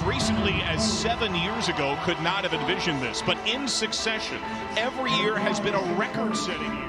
as recently as 7 years ago could not have envisioned this, but in succession, every year has been a record-setting year.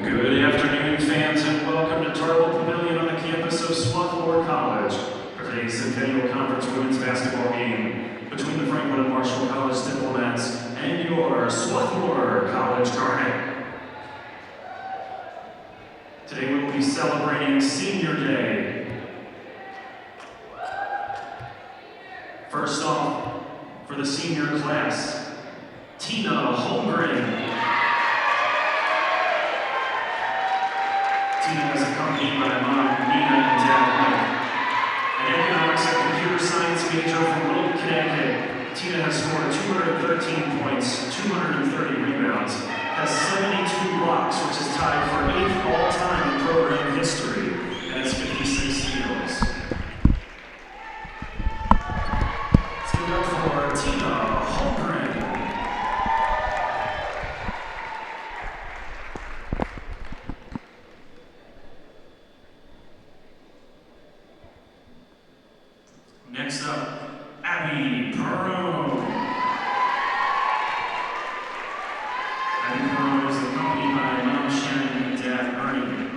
Good afternoon, fans, and welcome to Turtle Pavilion on the campus of Swarthmore College for today's Centennial Conference women's basketball game between the Franklin and Marshall College Diplomats and your Swarthmore College Garnet. Today we will be celebrating Senior Day. First off, for the senior class, Tina Holmgren. Tina is accompanied by mom, Nina, and dad, Mike. An economics and computer science major from Little Connecticut, Tina has scored 213 points, 230 rebounds, has 72 blocks, which is tied for 8th all-time in program history, and has 56 steals. Let's give it up for Tina Holmgren. Next up, Abby Perone. Abby Perone is accompanied by mom Shannon and dad Ernie.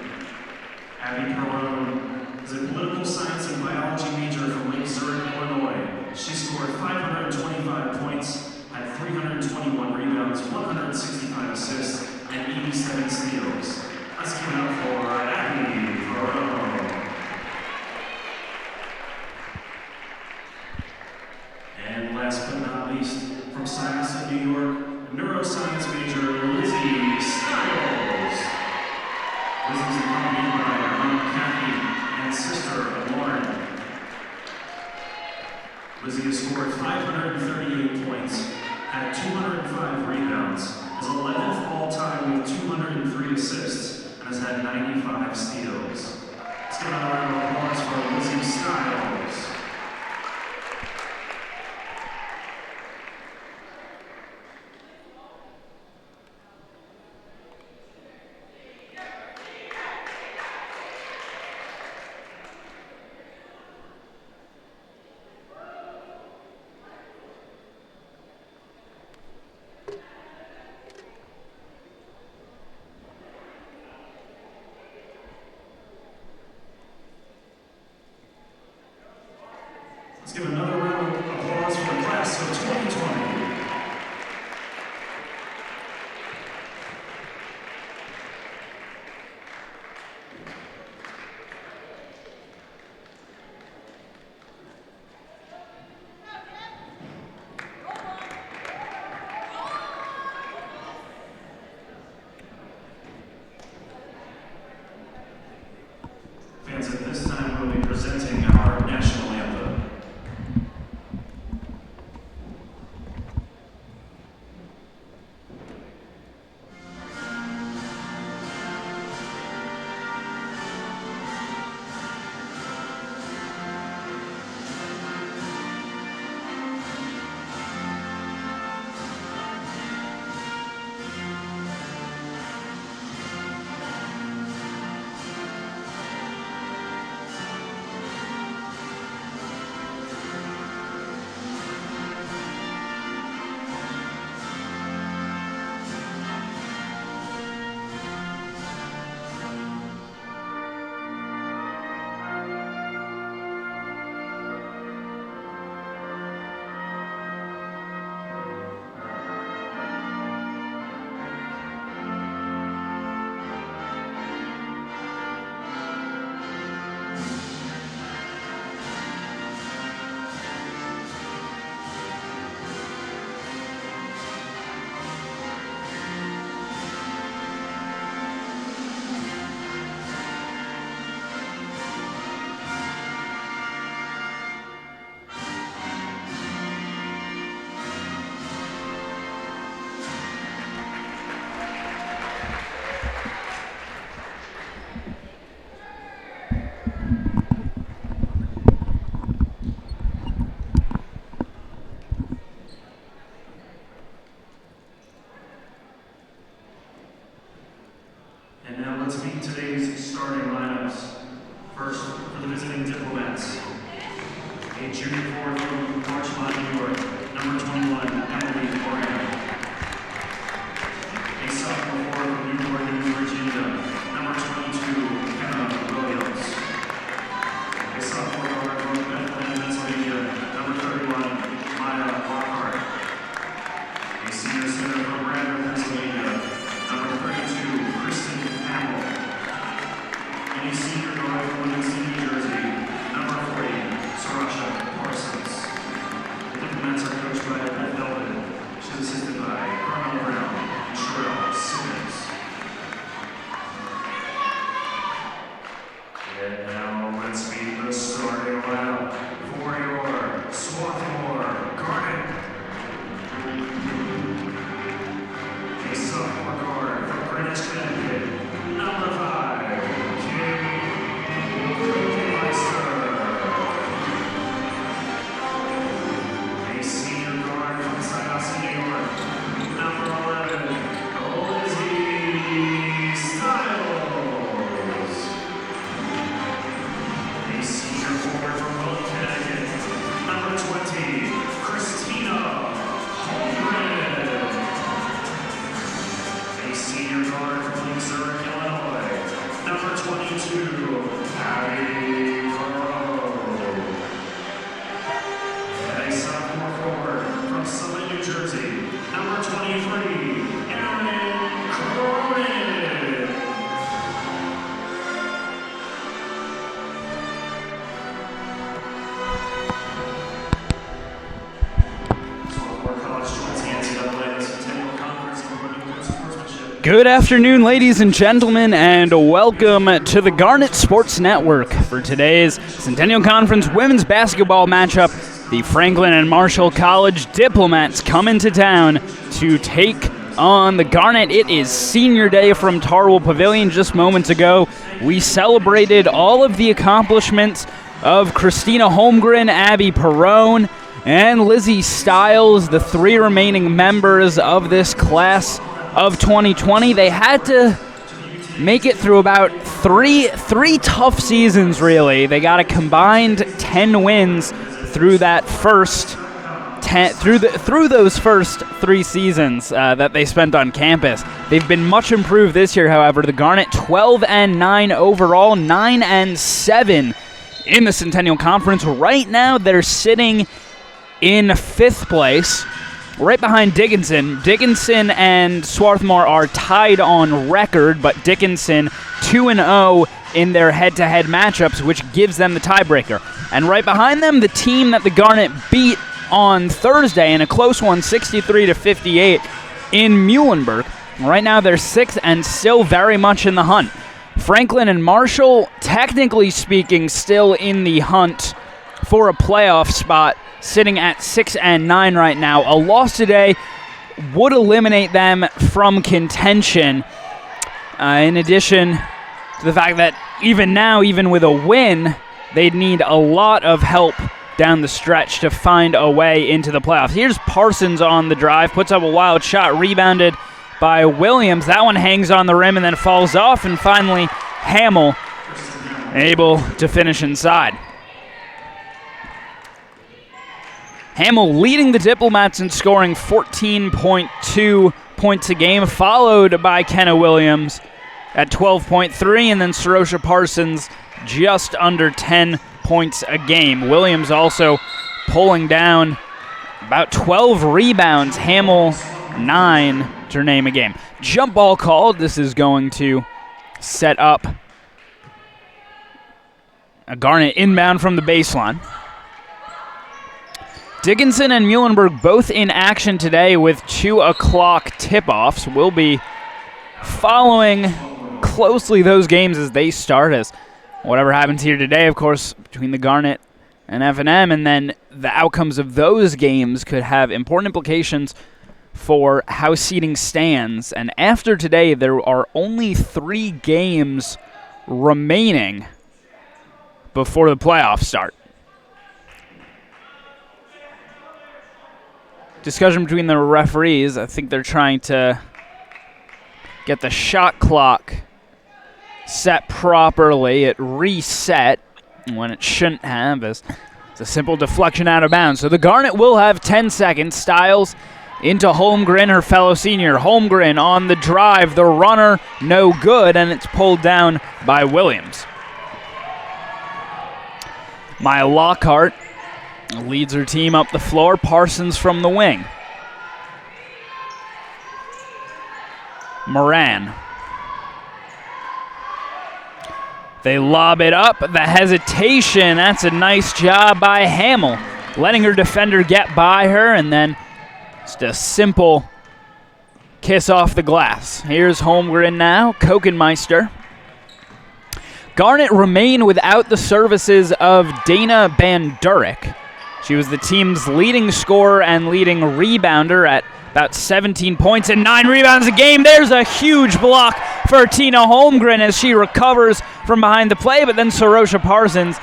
Abby Perone is a political science and biology major from Lake Zurich, Illinois. She scored 525 points, had 321 rebounds, 165 assists, and 87 steals. Let's give it up for Abby Perone. And last but not least, from Syosset, New York, neuroscience major Lizzie Stiles. Lizzie's accompanied by her mom Kathy and sister Lauren. Lizzie has scored 538 points, had 205 rebounds, is 11th all-time with 203 assists, and has had 95 steals. Let's give another round of applause for Lizzie Stiles. Let's give another round of applause for the class of 2020. Fans, at this time we'll be presenting our national anthem. Lexington Diplomats. A junior forward from Larchmont, New York, number 21, Emily Moran. A sophomore forward from Newport News, Virginia, number 22, Hannah Williams. A sophomore forward from Bethlehem, Pennsylvania, number 31, Maya Lockhart. A senior center from Radnor, Pennsylvania, number 32, Kristen Hamill. And a senior guard from Livingston, New Jersey, number 40, Sarasha Parsons. The Diplomats are coached by Beth Elvin. She's assisted by Carmel Brown and Sherelle Simmons. And now let's meet the starting lineup for your Swarthmore Garnet. A sophomore guard from Greenwich, Connecticut, number 5, Kim Meister. A senior guard from Syosset, New York, number 11, Lizzie Stiles. A senior forward from Wilton, Connecticut, number 20, Christina Holmgren. A senior guard from Lake Zurich, Illinois, number 22, Abby Farrow. And a sophomore forward from Summit, New Jersey, number 23, Aaron Cronin. Swarthmore College joins the NCAA Centennial Conference in promoting good sportsmanship. Good afternoon, ladies and gentlemen, and welcome to the Garnet Sports Network for today's Centennial Conference women's basketball matchup. The Franklin and Marshall College Diplomats come into town to take on the Garnet. It is senior day from Tarwell Pavilion just moments ago. We celebrated all of the accomplishments of Christina Holmgren, Abby Perrone, and Lizzie Stiles, the 3 remaining members of this class of 2020. They had to make it through about three tough seasons, really. They got a combined 10 wins through that first through those first 3 seasons that they spent on campus. They've been much improved this year, however. The Garnet 12-9 overall, 9-7 in the Centennial Conference. Right now, they're sitting in 5th place, right behind Dickinson. Dickinson and Swarthmore are tied on record, but Dickinson 2-0 in their head-to-head matchups, which gives them the tiebreaker. And right behind them, the team that the Garnet beat on Thursday in a close one, 63-58 in Muhlenberg. Right now, they're 6th and still very much in the hunt. Franklin and Marshall, technically speaking, still in the hunt for a playoff spot, sitting at 6-9 right now. A loss today would eliminate them from contention. In addition to the fact that even now, even with a win, they'd need a lot of help down the stretch to find a way into the playoffs. Here's Parsons on the drive, puts up a wild shot, rebounded by Williams. That one hangs on the rim and then falls off, and finally Hamill able to finish inside. Hamill leading the Diplomats in scoring 14.2 points a game, followed by Kenna Williams at 12.3, and then Sarosha Parsons just under 10 points a game. Williams also pulling down about 12 rebounds. Hamill 9 to name a game. Jump ball called. This is going to set up a Garnet inbound from the baseline. Dickinson and Muhlenberg both in action today with 2 o'clock tip-offs. We'll be following closely those games as they start, as whatever happens here today, of course, between the Garnet and F&M, and then the outcomes of those games could have important implications for how seeding stands. And after today, there are only 3 games remaining before the playoffs start. Discussion between the referees. I think they're trying to get the shot clock set properly. It reset when it shouldn't have, as it's a simple deflection out of bounds. So the Garnet will have 10 seconds. Stiles into Holmgren, her fellow senior. Holmgren on the drive, the runner, no good, and it's pulled down by Williams. Maya Lockhart leads her team up the floor. Parsons from the wing. Moran. They lob it up. The hesitation. That's a nice job by Hamill, letting her defender get by her, and then just a simple kiss off the glass. Here's Holmgren now. Kokenmeister. Garnet remain without the services of Dana Bandurek. She was the team's leading scorer and leading rebounder at about 17 points and 9 rebounds a game. There's a huge block for Tina Holmgren as she recovers from behind the play, but then Sorosha Parsons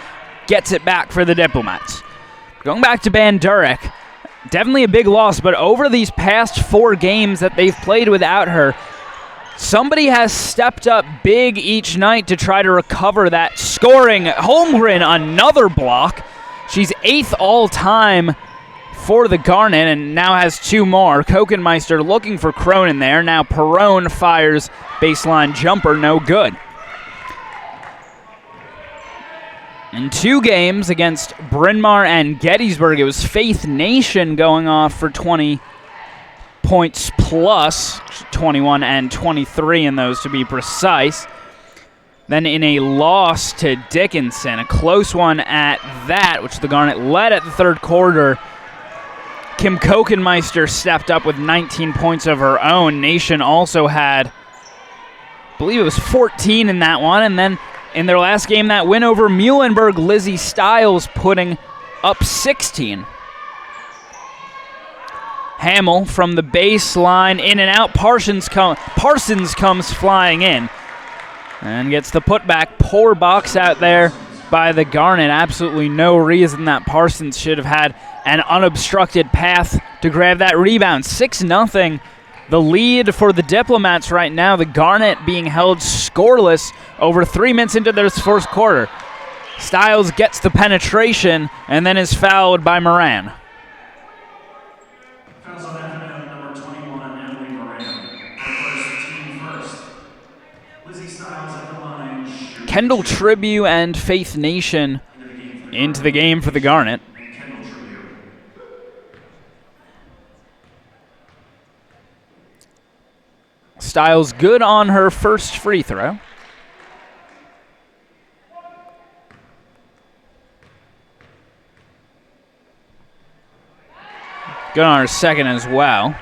gets it back for the Diplomats. Going back to Bandurek, definitely a big loss, but over these past 4 games that they've played without her, somebody has stepped up big each night to try to recover that scoring. Holmgren, another block. She's 8th all-time for the Garnet and now has 2 more. Kokenmeister looking for Cronin there. Now Perrone fires baseline jumper, no good. In 2 games against Bryn Mawr and Gettysburg, it was Faith Nation going off for 20 points plus, 21 and 23 in those to be precise. Then in a loss to Dickinson, a close one at that, which the Garnet led at the third quarter, Kim Kokenmeister stepped up with 19 points of her own. Nation also had, I believe it was 14 in that one, and then in their last game, that win over Muhlenberg, Lizzie Stiles putting up 16. Hamill from the baseline, in and out. Parsons comes flying in and gets the putback. Poor box out there by the Garnet. Absolutely no reason that Parsons should have had an unobstructed path to grab that rebound. 6-0. The lead for the Diplomats right now. The Garnet being held scoreless over 3 minutes into this first quarter. Stiles gets the penetration and then is fouled by Moran. Fouls on FNM number 21, Emily Moran. Team first. Lizzie Stiles at the line. Kendall Tribute and Faith Nation into the game for the Garnet. Stiles good on her first free throw. Good on her second as well.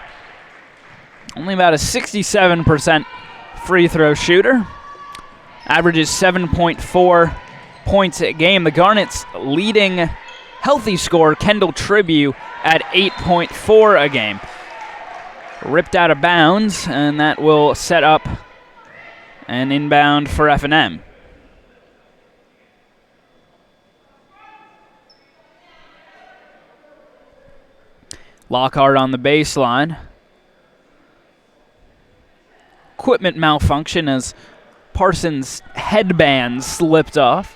Only about a 67% free throw shooter. Averages 7.4 points a game. The Garnet's leading healthy scorer, Kendall Tribute, at 8.4 a game. Ripped out of bounds, and that will set up an inbound for F&M. Lockhart on the baseline. Equipment malfunction as Parsons' headband slipped off.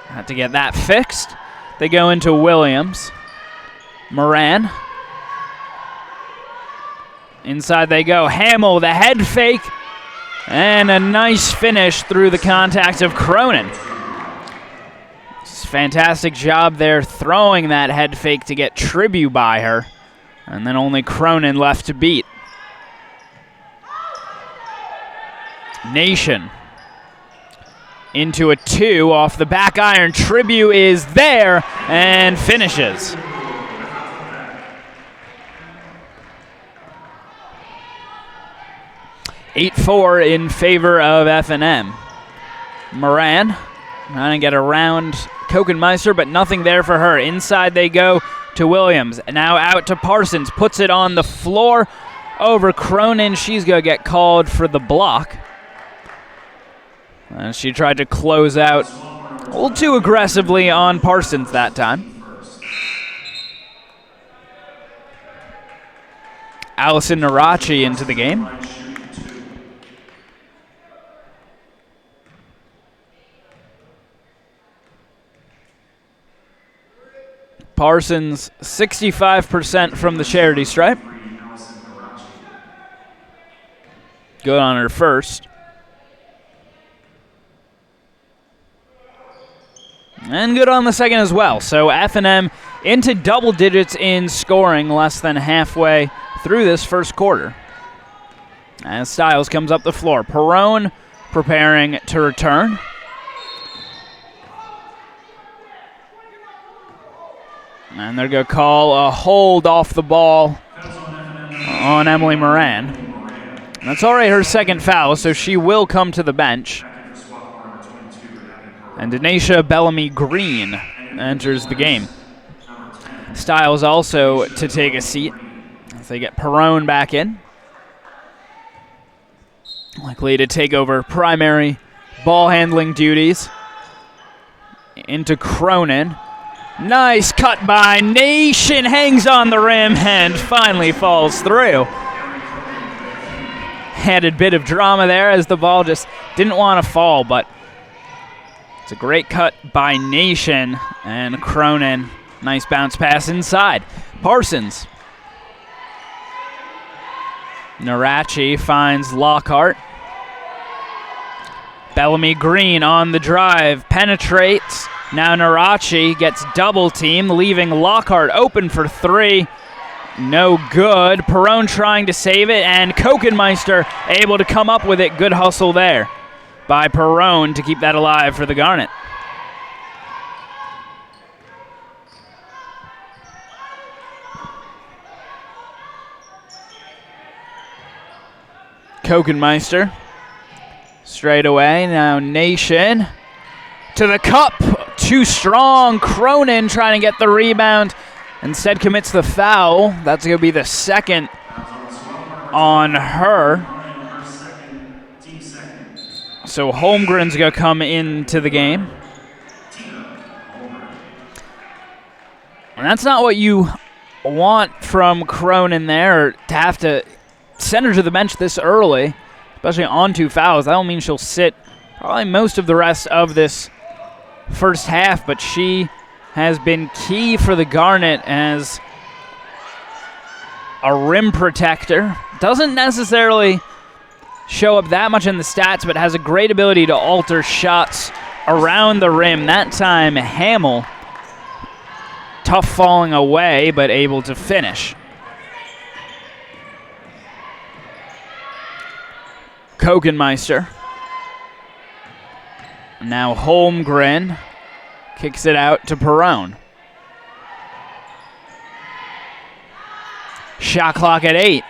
Had to get that fixed. They go into Williams. Moran. Inside they go. Hamill, the head fake, and a nice finish through the contact of Cronin. Fantastic job there throwing that head fake to get Tribute by her, and then only Cronin left to beat. Nation into a 2 off the back iron. Tribute is there and finishes. (8-4) in favor of F&M. Moran trying to get around Kokenmeister, but nothing there for her. Inside they go to Williams. Now out to Parsons. Puts it on the floor over Cronin. She's going to get called for the block. And she tried to close out a little too aggressively on Parsons that time. Allison Narachi into the game. Parsons, 65% from the charity stripe. Good on her first. And good on the second as well. So F&M into double digits in scoring less than halfway through this first quarter. As Stiles comes up the floor. Perrone preparing to return. And they're going to call a hold off the ball on Emily Moran. And that's already her second foul, so she will come to the bench. And Denisha Bellamy Green enters the game. Stiles also to take a seat as they get Perrone back in. Likely to take over primary ball handling duties. Into Cronin. Nice cut by Nation, hangs on the rim and finally falls through. Added bit of drama there as the ball just didn't want to fall, but it's a great cut by Nation and Cronin. Nice bounce pass inside. Parsons. Narachi finds Lockhart. Bellamy Green on the drive, penetrates. Now Narachi gets double teamed, leaving Lockhart open for three. No good. Perrone trying to save it, and Kokenmeister able to come up with it. Good hustle there by Perrone to keep that alive for the Garnet. Kokenmeister straight away. Now Nation to the cup. Too strong. Cronin trying to get the rebound. Instead commits the foul. That's going to be the second on her. So Holmgren's going to come into the game. And that's not what you want from Cronin there, to have to send her to the bench this early, especially on 2 fouls. That'll mean she'll sit probably most of the rest of this first half, but she has been key for the Garnet as a rim protector. Doesn't necessarily show up that much in the stats, but has a great ability to alter shots around the rim. That time, Hamill, tough falling away, but able to finish. Kokenmeister. Now Holmgren kicks it out to Perrone. Shot clock at 8.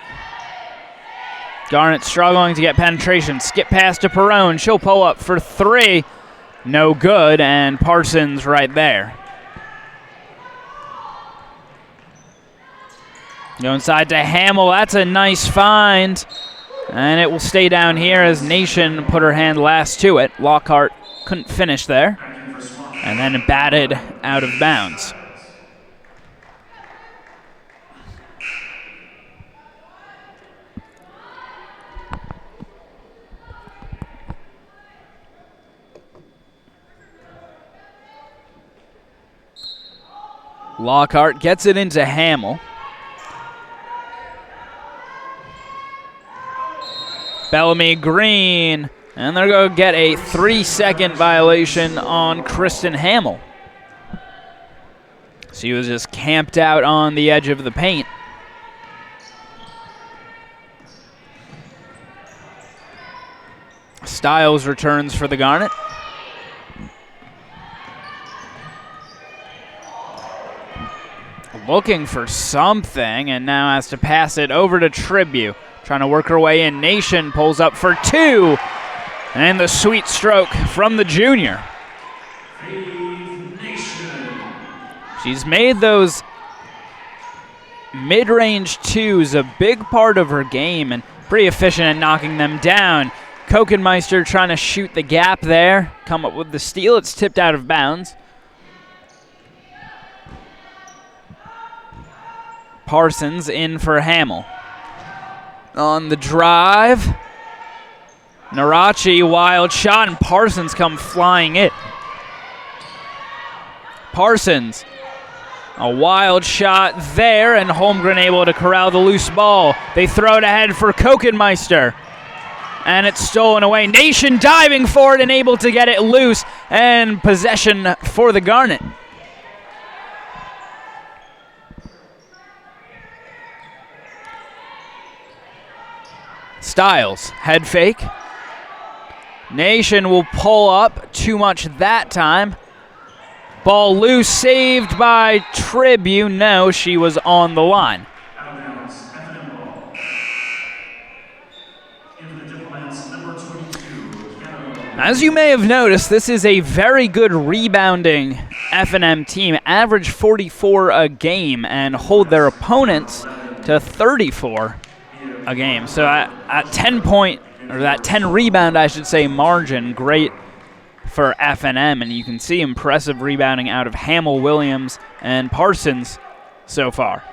Garnet struggling to get penetration. Skip pass to Perrone. She'll pull up for 3. No good, and Parsons right there. Go inside to Hamill. That's a nice find. And it will stay down here as Nation put her hand last to it. Lockhart couldn't finish there. And then batted out of bounds. Lockhart gets it into Hamill. Bellamy Green, and they're going to get a 3-second violation on Kristen Hamill. She was just camped out on the edge of the paint. Stiles returns for the Garnet. Looking for something, and now has to pass it over to Tribute. Trying to work her way in. Nation pulls up for 2. And the sweet stroke from the junior. She's made those mid-range 2s a big part of her game and pretty efficient at knocking them down. Kokenmeister trying to shoot the gap there. Come up with the steal. It's tipped out of bounds. Parsons in for Hamill. On the drive, Narachi, wild shot, and Parsons come flying it. Parsons A wild shot there, and Holmgren able to corral the loose ball. They throw it ahead for Kokenmeister. And it's stolen away. Nation diving for it and able to get it loose, and possession for the Garnet. Styles, head fake. Nation will pull up, too much that time. Ball loose, saved by Tribune. No, she was on the line. As you may have noticed, this is a very good rebounding F&M team. Average 44 a game and hold their opponents to 34 a game. So at 10 point, or that 10 rebound, I should say, margin, great for F&M. And you can see impressive rebounding out of Hamill, Williams, and Parsons so far.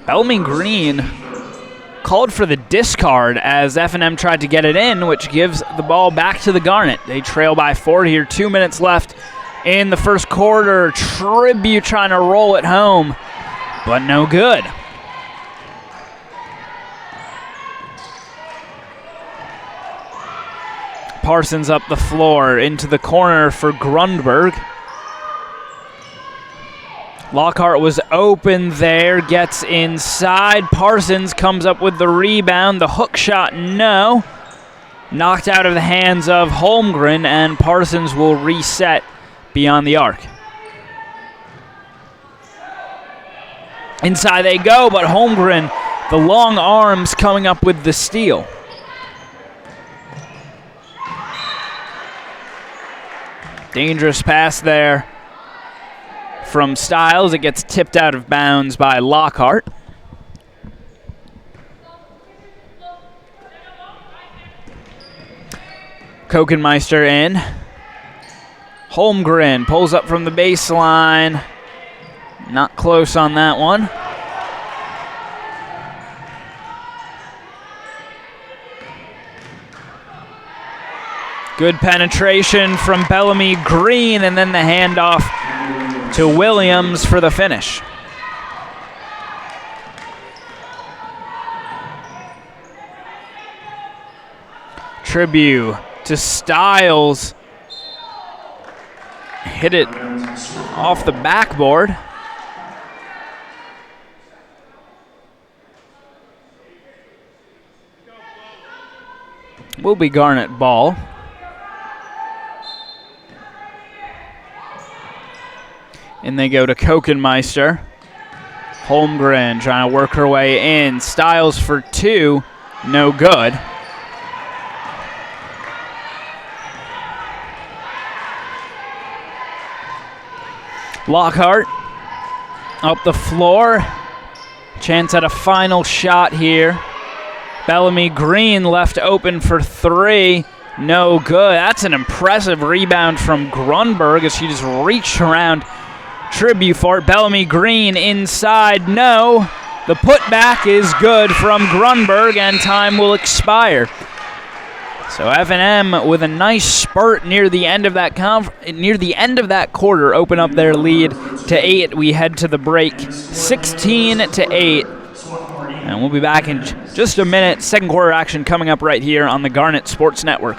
Bellamy Green called for the discard as F&M tried to get it in, which gives the ball back to the Garnet. They trail by 4 here, 2 minutes left in the first quarter. Tribute trying to roll it home, but no good. Parsons up the floor into the corner for Grundberg. Lockhart was open there, gets inside. Parsons comes up with the rebound. The hook shot, no. Knocked out of the hands of Holmgren, and Parsons will reset beyond the arc. Inside they go, but Holmgren, the long arms coming up with the steal. Dangerous pass there from Styles. It gets tipped out of bounds by Lockhart. Kokenmeister in. Holmgren pulls up from the baseline. Not close on that one. Good penetration from Bellamy Green, and then the handoff to Williams for the finish. Tribute to Styles. Hit it off the backboard. Will be Garnet ball. And they go to Kokenmeister. Holmgren trying to work her way in. Styles for 2, no good. Lockhart up the floor. Chance at a final shot here. Bellamy Green left open for 3. No good. That's an impressive rebound from Grunberg as she just reached around Tribute for it. Bellamy Green inside. No. The putback is good from Grunberg, and time will expire. So F&M with a nice spurt near the end of that quarter, open up their lead to 8. We head to the break, 16-8, and we'll be back in just a minute. Second quarter action coming up right here on the Garnet Sports Network.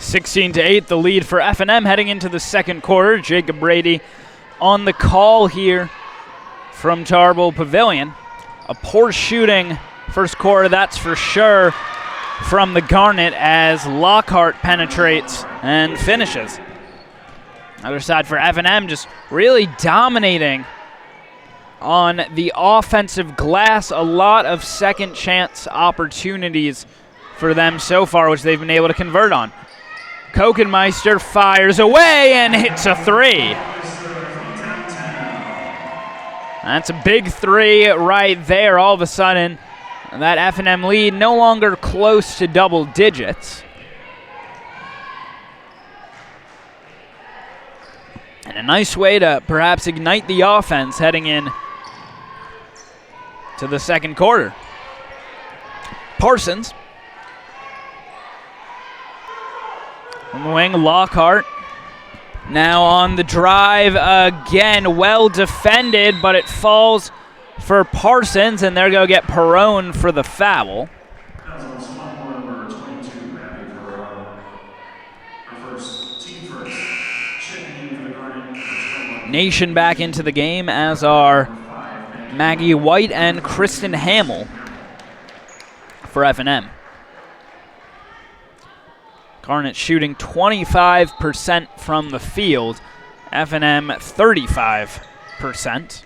16-8, the lead for F&M heading into the second quarter. Jacob Brady on the call here from Tarbell Pavilion. A poor shooting first quarter, that's for sure, from the Garnet as Lockhart penetrates and finishes. Other side for F&M, just really dominating on the offensive glass. A lot of second chance opportunities for them so far, which they've been able to convert on. Kokenmeister fires away and hits a three. That's a big three right there. All of a sudden, that F&M lead no longer close to double digits. And a nice way to perhaps ignite the offense heading in to the second quarter. Parsons. On the wing, Lockhart. Now on the drive again, well defended, but it falls for Parsons, and they're going to get Perrone for the foul. That was on Swarthmore number 22, Abby Perrone. Our team first, checking in for the Garnet. Nation back into the game, as are Maggie White and Kristen Hamill for F&M. Garnet shooting 25% from the field, F&M 35%.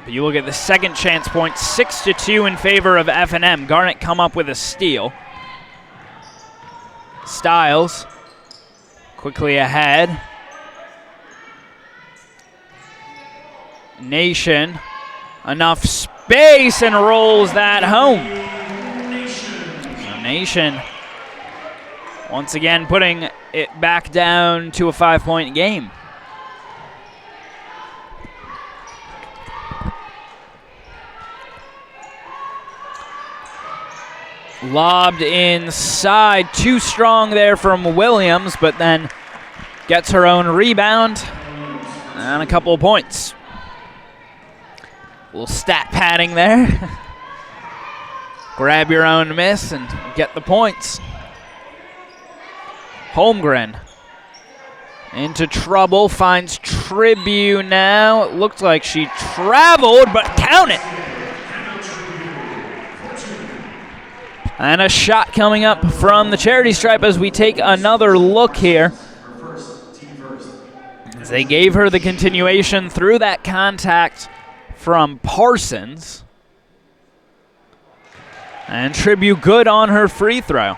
But you look at the second chance point, 6-2 in favor of F&M. Garnet come up with a steal. Stiles quickly ahead. Nation, enough space, and rolls that home. Nation once again putting it back down to a 5-point game. Lobbed inside, too strong there from Williams, but then gets her own rebound and a couple of points. A little stat padding there. Grab your own miss and get the points. Holmgren into trouble, finds Tribune now. It looked like she traveled, but count it. And a shot coming up from the charity stripe as we take another look here. As they gave her the continuation through that contact from Parsons. And Tribune good on her free throw.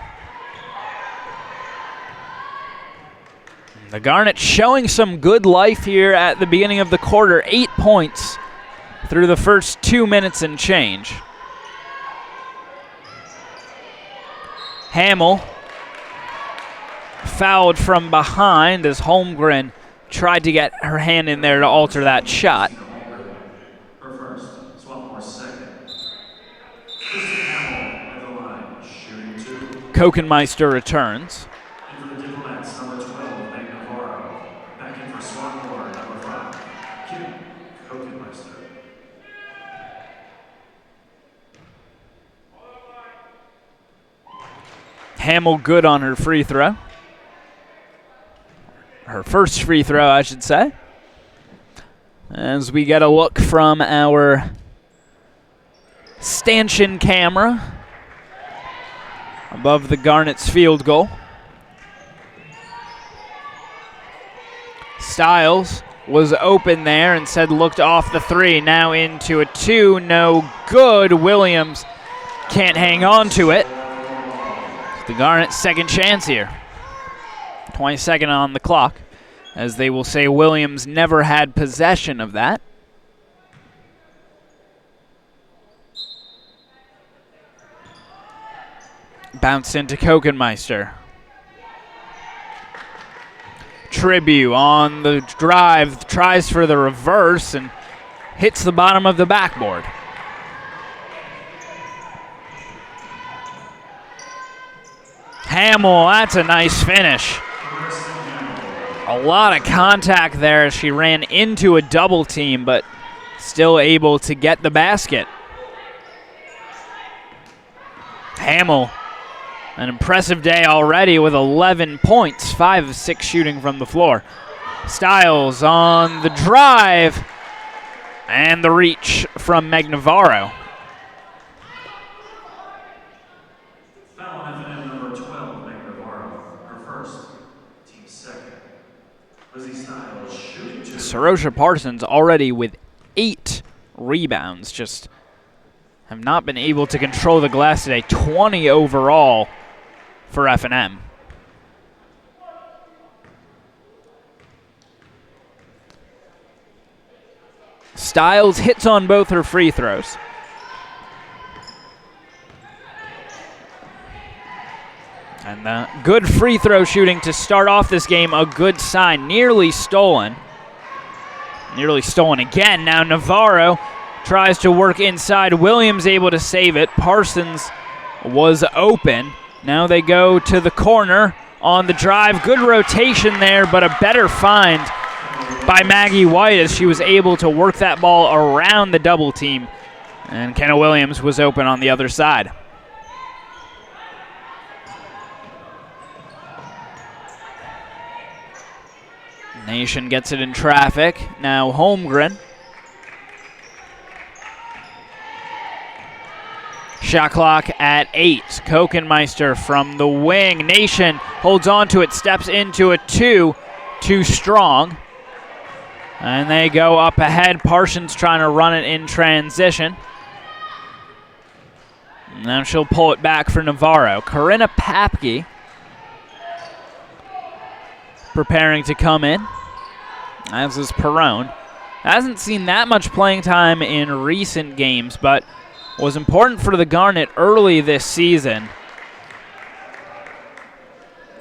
The Garnet showing some good life here at the beginning of the quarter. 8 points through the first 2 minutes and change. Hamill fouled from behind as Holmgren tried to get her hand in there to alter that shot. Her first, Swarthmore second. Kokenmeister returns. And for the Diplomats, number 12, Meg Navarro. Back in for Swarthmore, number 5, Kim Kokenmeister. Hamill good on her free throw. Her first free throw, I should say. As we get a look from our stanchion camera above the Garnet's field goal. Stiles was open there and said looked off the three. Now into a two, no good. Williams can't hang on to it. The Garnet's second chance here. 22nd on the clock, as they will say Williams never had possession of that. Bounced into Kokenmeister. Tribune on the drive, tries for the reverse and hits the bottom of the backboard. Hamill, that's a nice finish. A lot of contact there as she ran into a double team, but still able to get the basket. Hamill An impressive day already with 11 points, 5 of 6 shooting from the floor. Styles on the drive and the reach from Meg Navarro. Foul on FNM number 12, Meg Navarro, her first, team second. Lizzie Styles shooting two. Sorosha Parsons already with 8 rebounds, just have not been able to control the glass today. 20 overall for FNM. Styles hits on both her free throws. And good free throw shooting to start off this game, a good sign. Nearly stolen. Nearly stolen again. Now Navarro tries to work inside. Williams able to save it. Parsons was open. Now they go to the corner on the drive. Good rotation there, but a better find by Maggie White as she was able to work that ball around the double team. And Kenna Williams was open on the other side. Nation gets it in traffic. Now Holmgren. Shot clock at 8. Kokenmeister from the wing. Nation holds on to it, steps into a 2. Too strong. And they go up ahead. Parsons trying to run it in transition. Now she'll pull it back for Navarro. Corinna Papke preparing to come in, as is Perrone. Hasn't seen that much playing time in recent games, but was important for the Garnet early this season.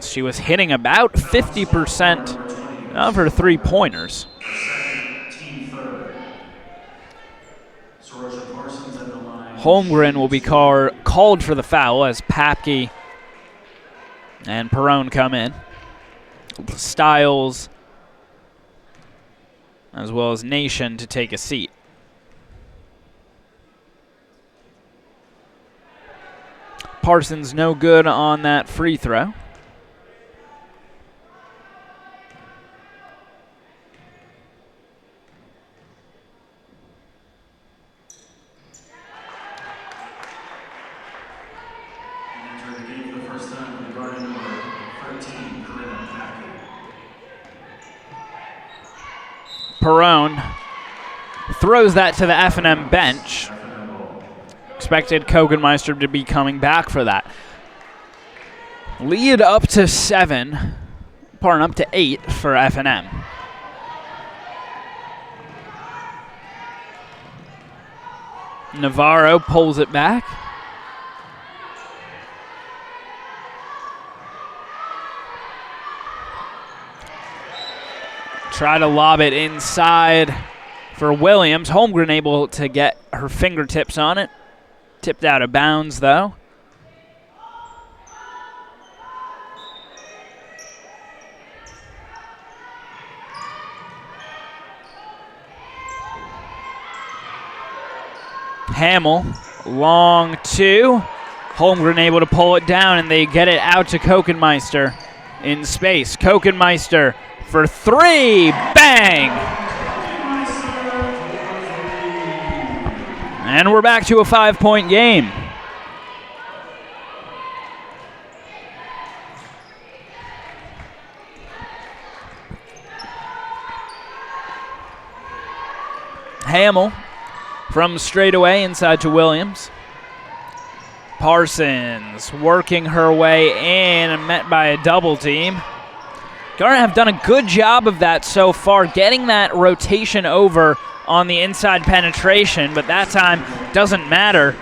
She was hitting about 50% of her three-pointers. Holmgren will be called for the foul as Papke and Perrone come in. Styles as well as Nation to take a seat. Parsons no good on that free throw. Perrone throws that to the F&M bench. Expected Kokenmeister to be coming back for that. Lead up to 7, pardon, up to 8 for F&M. Navarro pulls it back. Try to lob it inside for Williams. Holmgren able to get her fingertips on it. Tipped out of bounds, though. Hamill, long 2. Holmgren able to pull it down, and they get it out to Kokenmeister in space. Kokenmeister for 3, bang! And we're back to a 5-point game. Hamill from straightaway inside to Williams. Parsons working her way in and met by a double team. Garnet have done a good job of that so far, getting that rotation over on the inside penetration, but that time doesn't matter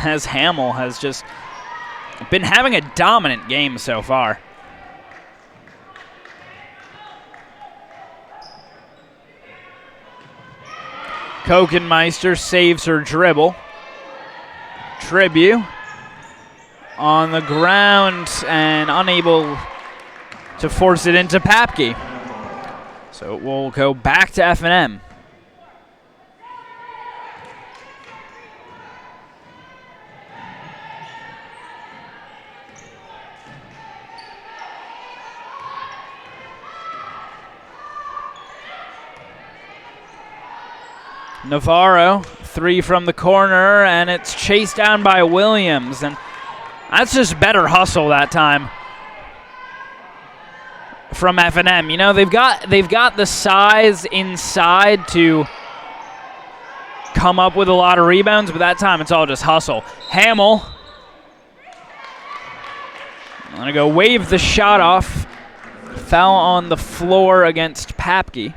as Hamill has just been having a dominant game so far. Kokenmeister saves her dribble. Tribute on the ground and unable to force it into Papke. So it will go back to F&M. Navarro, 3 from the corner, and it's chased down by Williams. And that's just better hustle that time from F&M. You know, they've got the size inside to come up with a lot of rebounds, but that time it's all just hustle. Hamill, I'm going to go wave the shot off. Foul on the floor against Papke.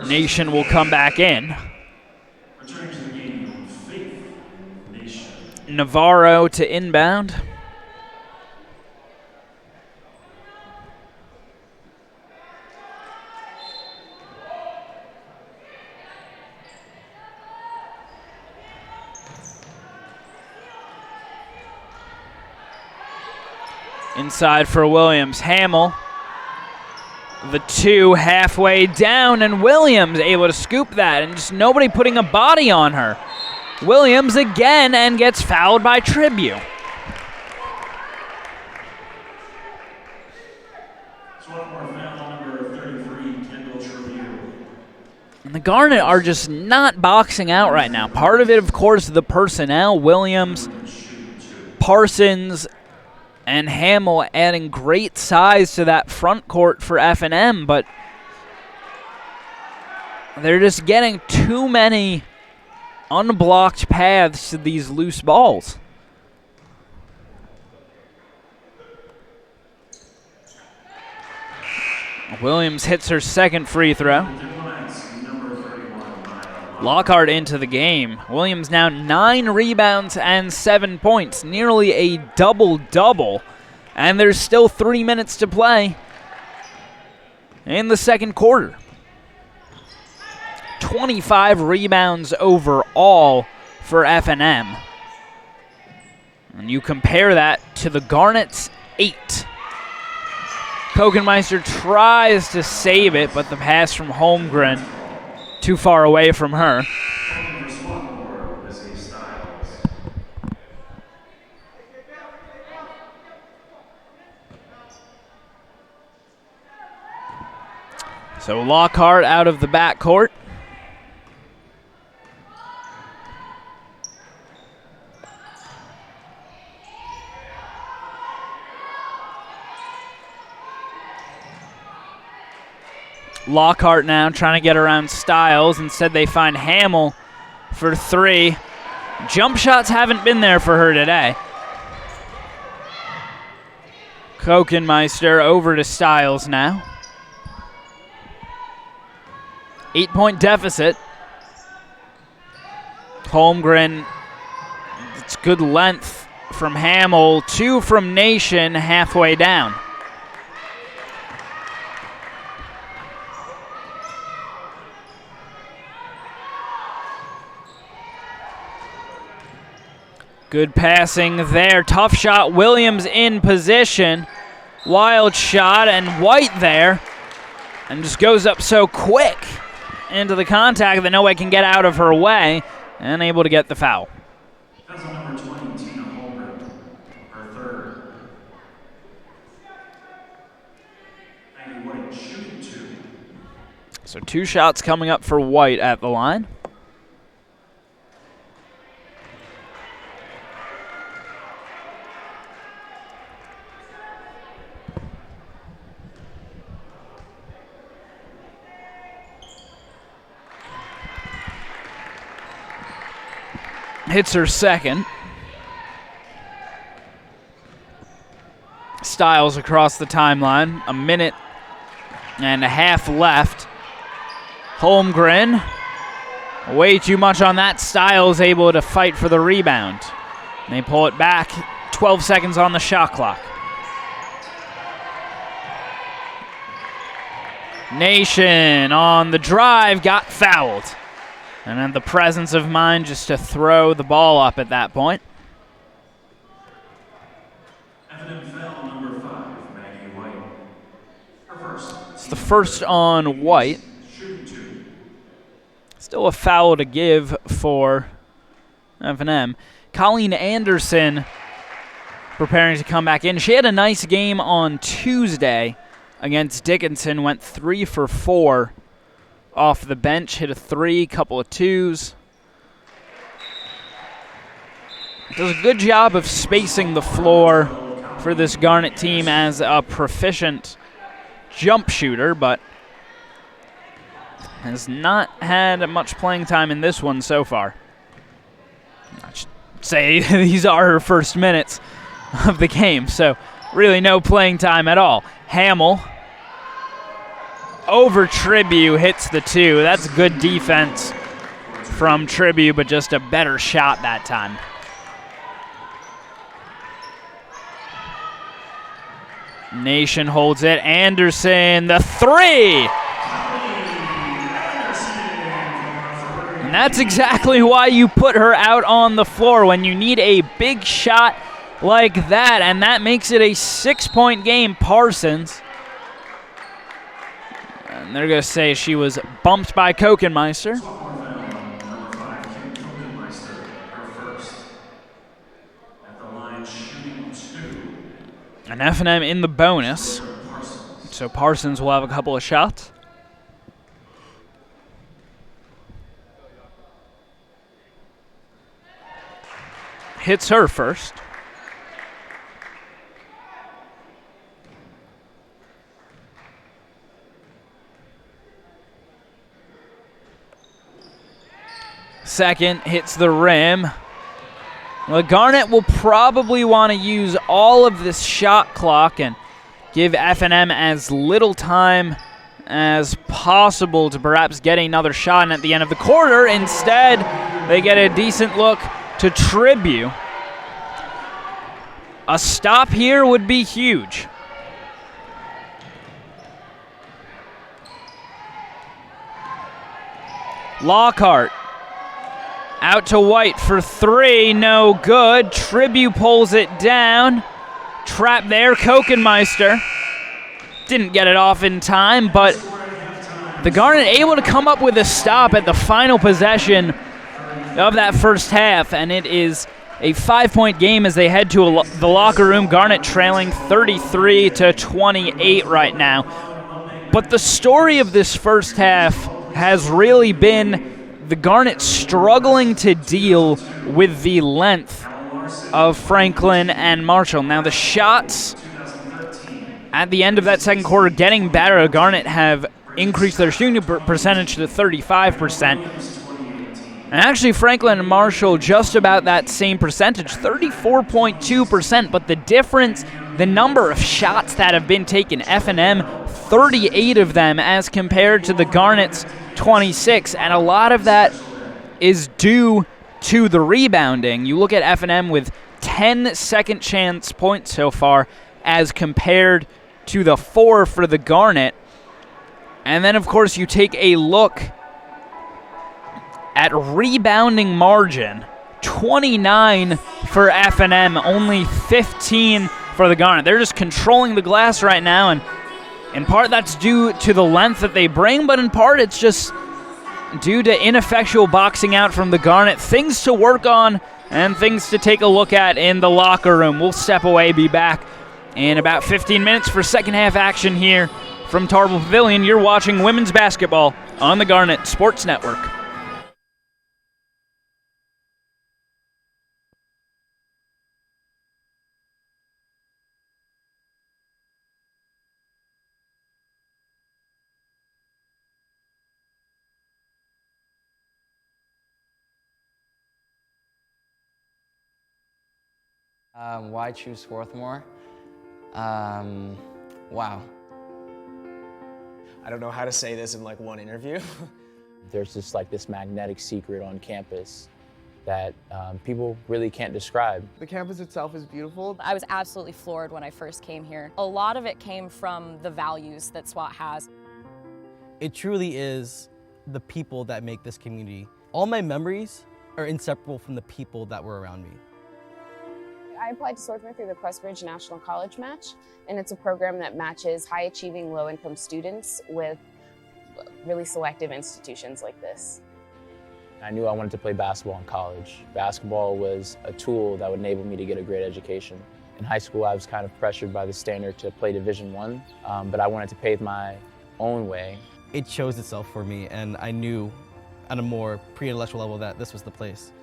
Nation will come back in. Navarro to inbound. Inside for Williams. Hamill, the 2 halfway down, and Williams able to scoop that, and just nobody putting a body on her. Williams again, and gets fouled by Tribune. Swarthmore foul number 33, Kendall Tribune. And the Garnet are just not boxing out right now. Part of it, of course, the personnel. Williams, Parsons, and Hamill adding great size to that front court for F&M, but they're just getting too many unblocked paths to these loose balls. Williams hits her second free throw. Lockhart into the game. Williams now 9 rebounds and 7 points, nearly a double-double. And there's still 3 minutes to play in the second quarter. 25 rebounds overall for F&M. And you compare that to the Garnet's 8. Kokenmeister tries to save it, but the pass from Holmgren too far away from her. So Lockhart out of the backcourt. Lockhart now trying to get around Styles. Instead they find Hamill for 3. Jump shots haven't been there for her today. Kokenmeister over to Styles now. 8-point deficit. Holmgren, it's good length from Hamill. 2 from Nation halfway down. Good passing there. Tough shot. Williams in position. Wild shot, and White there. And just goes up so quick into the contact that nobody can get out of her way, and able to get the foul. That's number 20, Tina Holmgren, her third. Maggie White shooting 2. So 2 shots coming up for White at the line. Hits her second. Styles across the timeline. 1.5 minutes left. Holmgren, way too much on that. Styles able to fight for the rebound. They pull it back. 12 seconds on the shot clock. Nation on the drive, got fouled. And then the presence of mind just to throw the ball up at that point. F&M foul number 5, Maggie White. Her first. It's the first on White. Shooting 2. Still a foul to give for F&M. Colleen Anderson preparing to come back in. She had a nice game on Tuesday against Dickinson. Went 3 for 4 off the bench, hit a 3, couple of 2s. Does a good job of spacing the floor for this Garnet team as a proficient jump shooter, but has not had much playing time in this one so far. I should say these are her first minutes of the game, so really no playing time at all. Hamill over Tribu, hits the 2. That's good defense from Tribu, but just a better shot that time. Nation holds it. Anderson, the 3! And that's exactly why you put her out on the floor, when you need a big shot like that, and that makes it a 6-point game. Parsons. And they're going to say she was bumped by Kokenmeister. And F&M in the bonus, so Parsons will have a couple of shots. Hits her first. Second hits the rim. Well, Garnet will probably want to use all of this shot clock and give F&M as little time as possible to perhaps get another shot. And at the end of the quarter, instead, they get a decent look to Tribu. A stop here would be huge. Lockhart. Out to White for 3, no good. Tribu pulls it down. Trap there, Kokenmeister. Didn't get it off in time, but the Garnet able to come up with a stop at the final possession of that first half, and it is a 5-point game as they head to the locker room. Garnet trailing 33-28 right now. But the story of this first half has really been the Garnet struggling to deal with the length of Franklin and Marshall. Now the shots at the end of that second quarter getting better. Garnet have increased their shooting percentage to 35%. And actually Franklin and Marshall just about that same percentage, 34.2%. But the difference, the number of shots that have been taken, F&M 38 of them as compared to the Garnet's 26, and a lot of that is due to the rebounding. You look at F&M with 10 second chance points so far as compared to the 4 for the Garnet. And then, of course, you take a look at rebounding margin. 29 for F&M, only 15 for the Garnet. They're just controlling the glass right now, and in part that's due to the length that they bring, but in part it's just due to ineffectual boxing out from the Garnet. Things to work on and things to take a look at in the locker room. We'll step away, be back in about 15 minutes for second half action here from Tarble Pavilion. You're watching women's basketball on the Garnet Sports Network. Why choose Swarthmore? Wow. I don't know how to say this in like one interview. There's just like this magnetic secret on campus that people really can't describe. The campus itself is beautiful. I was absolutely floored when I first came here. A lot of it came from the values that SWAT has. It truly is the people that make this community. All my memories are inseparable from the people that were around me. I applied to Swarthmore through the Questbridge National College Match, and it's a program that matches high-achieving, low-income students with really selective institutions like this. I knew I wanted to play basketball in college. Basketball was a tool that would enable me to get a great education. In high school, I was kind of pressured by the standard to play Division I, but I wanted to pave my own way. it shows itself for me, and I knew on a more pre-intellectual level that this was the place.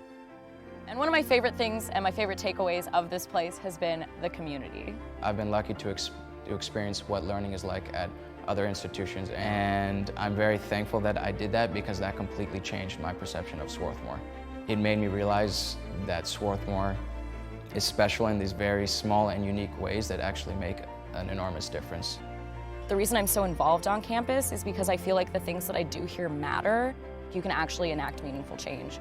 And one of my favorite things and my favorite takeaways of this place has been the community. I've been lucky to experience what learning is like at other institutions, and I'm very thankful that I did that because that completely changed my perception of Swarthmore. It made me realize that Swarthmore is special in these very small and unique ways that actually make an enormous difference. The reason I'm so involved on campus is because I feel like the things that I do here matter. You can actually enact meaningful change.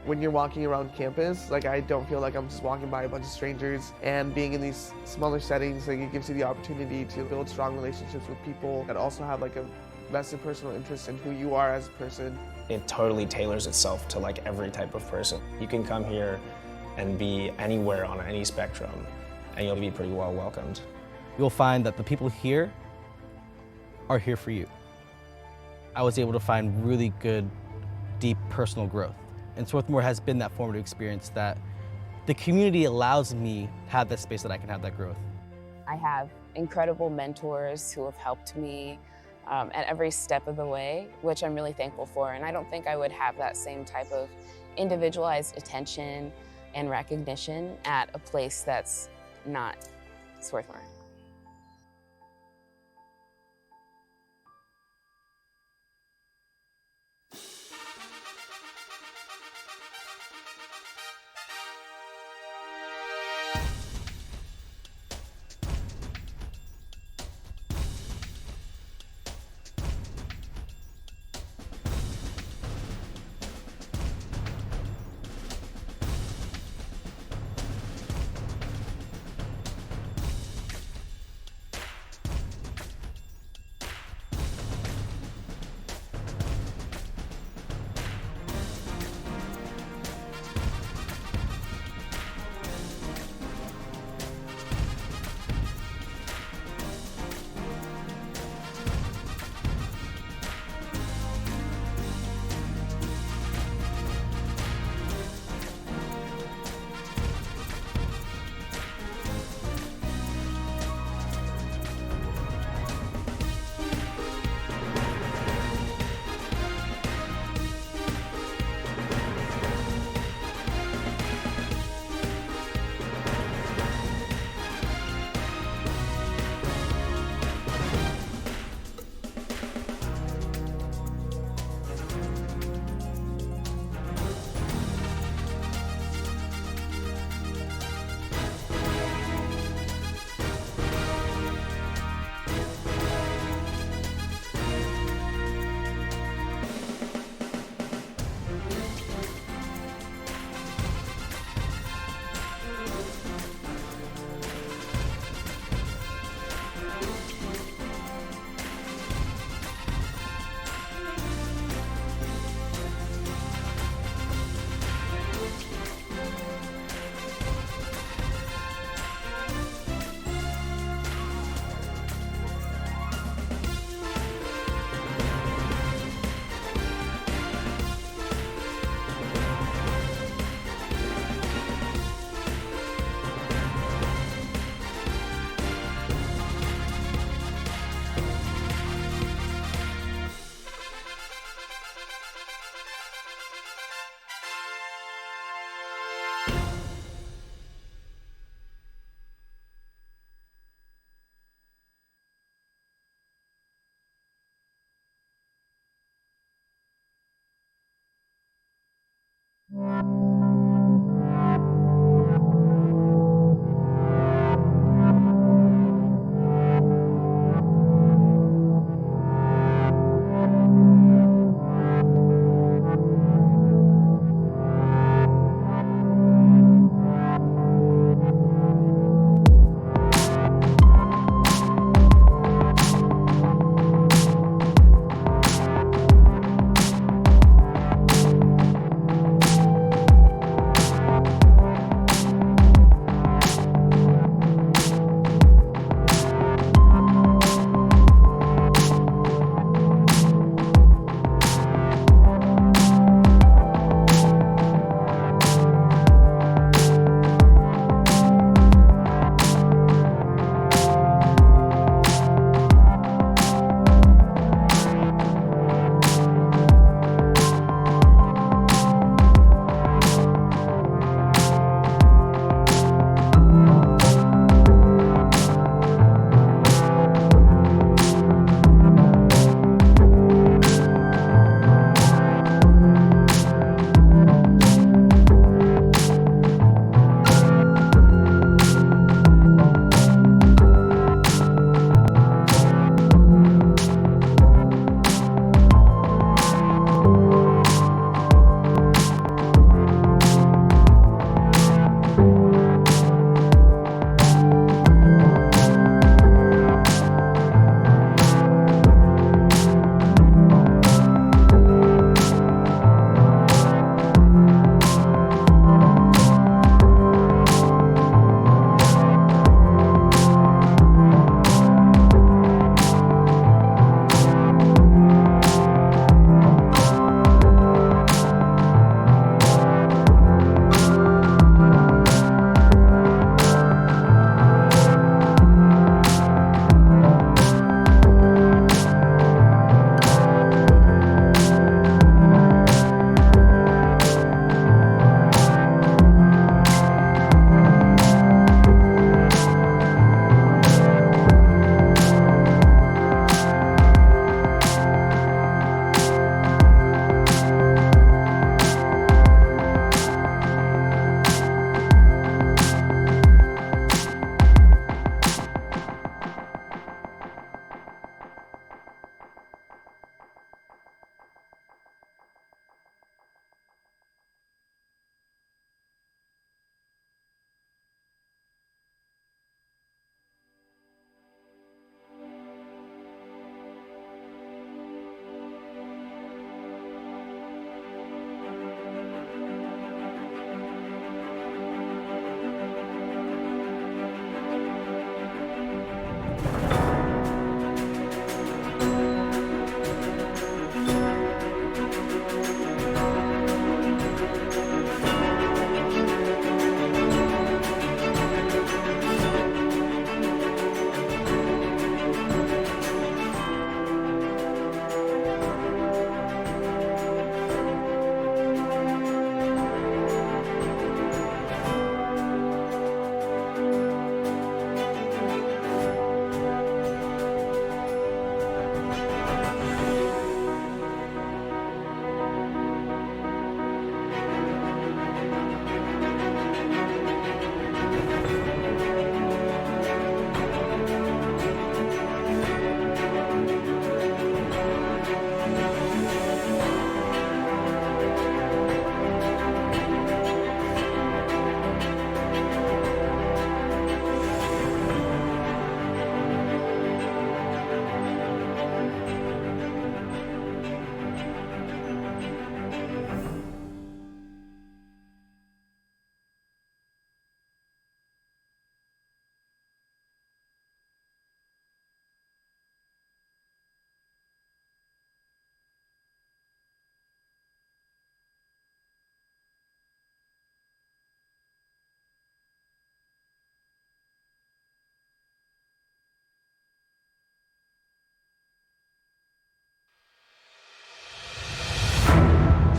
When you're walking around campus, like I don't feel like I'm just walking by a bunch of strangers, and being in these smaller settings, like it gives you the opportunity to build strong relationships with people that also have like a vested personal interest in who you are as a person. It totally tailors itself to like every type of person. You can come here and be anywhere on any spectrum, and you'll be pretty well welcomed. You'll find that the people here are here for you. I was able to find really good, deep personal growth. And Swarthmore has been that formative experience that the community allows me to have that space that I can have that growth. I have incredible mentors who have helped me at every step of the way, which I'm really thankful for. And I don't think I would have that same type of individualized attention and recognition at a place that's not Swarthmore.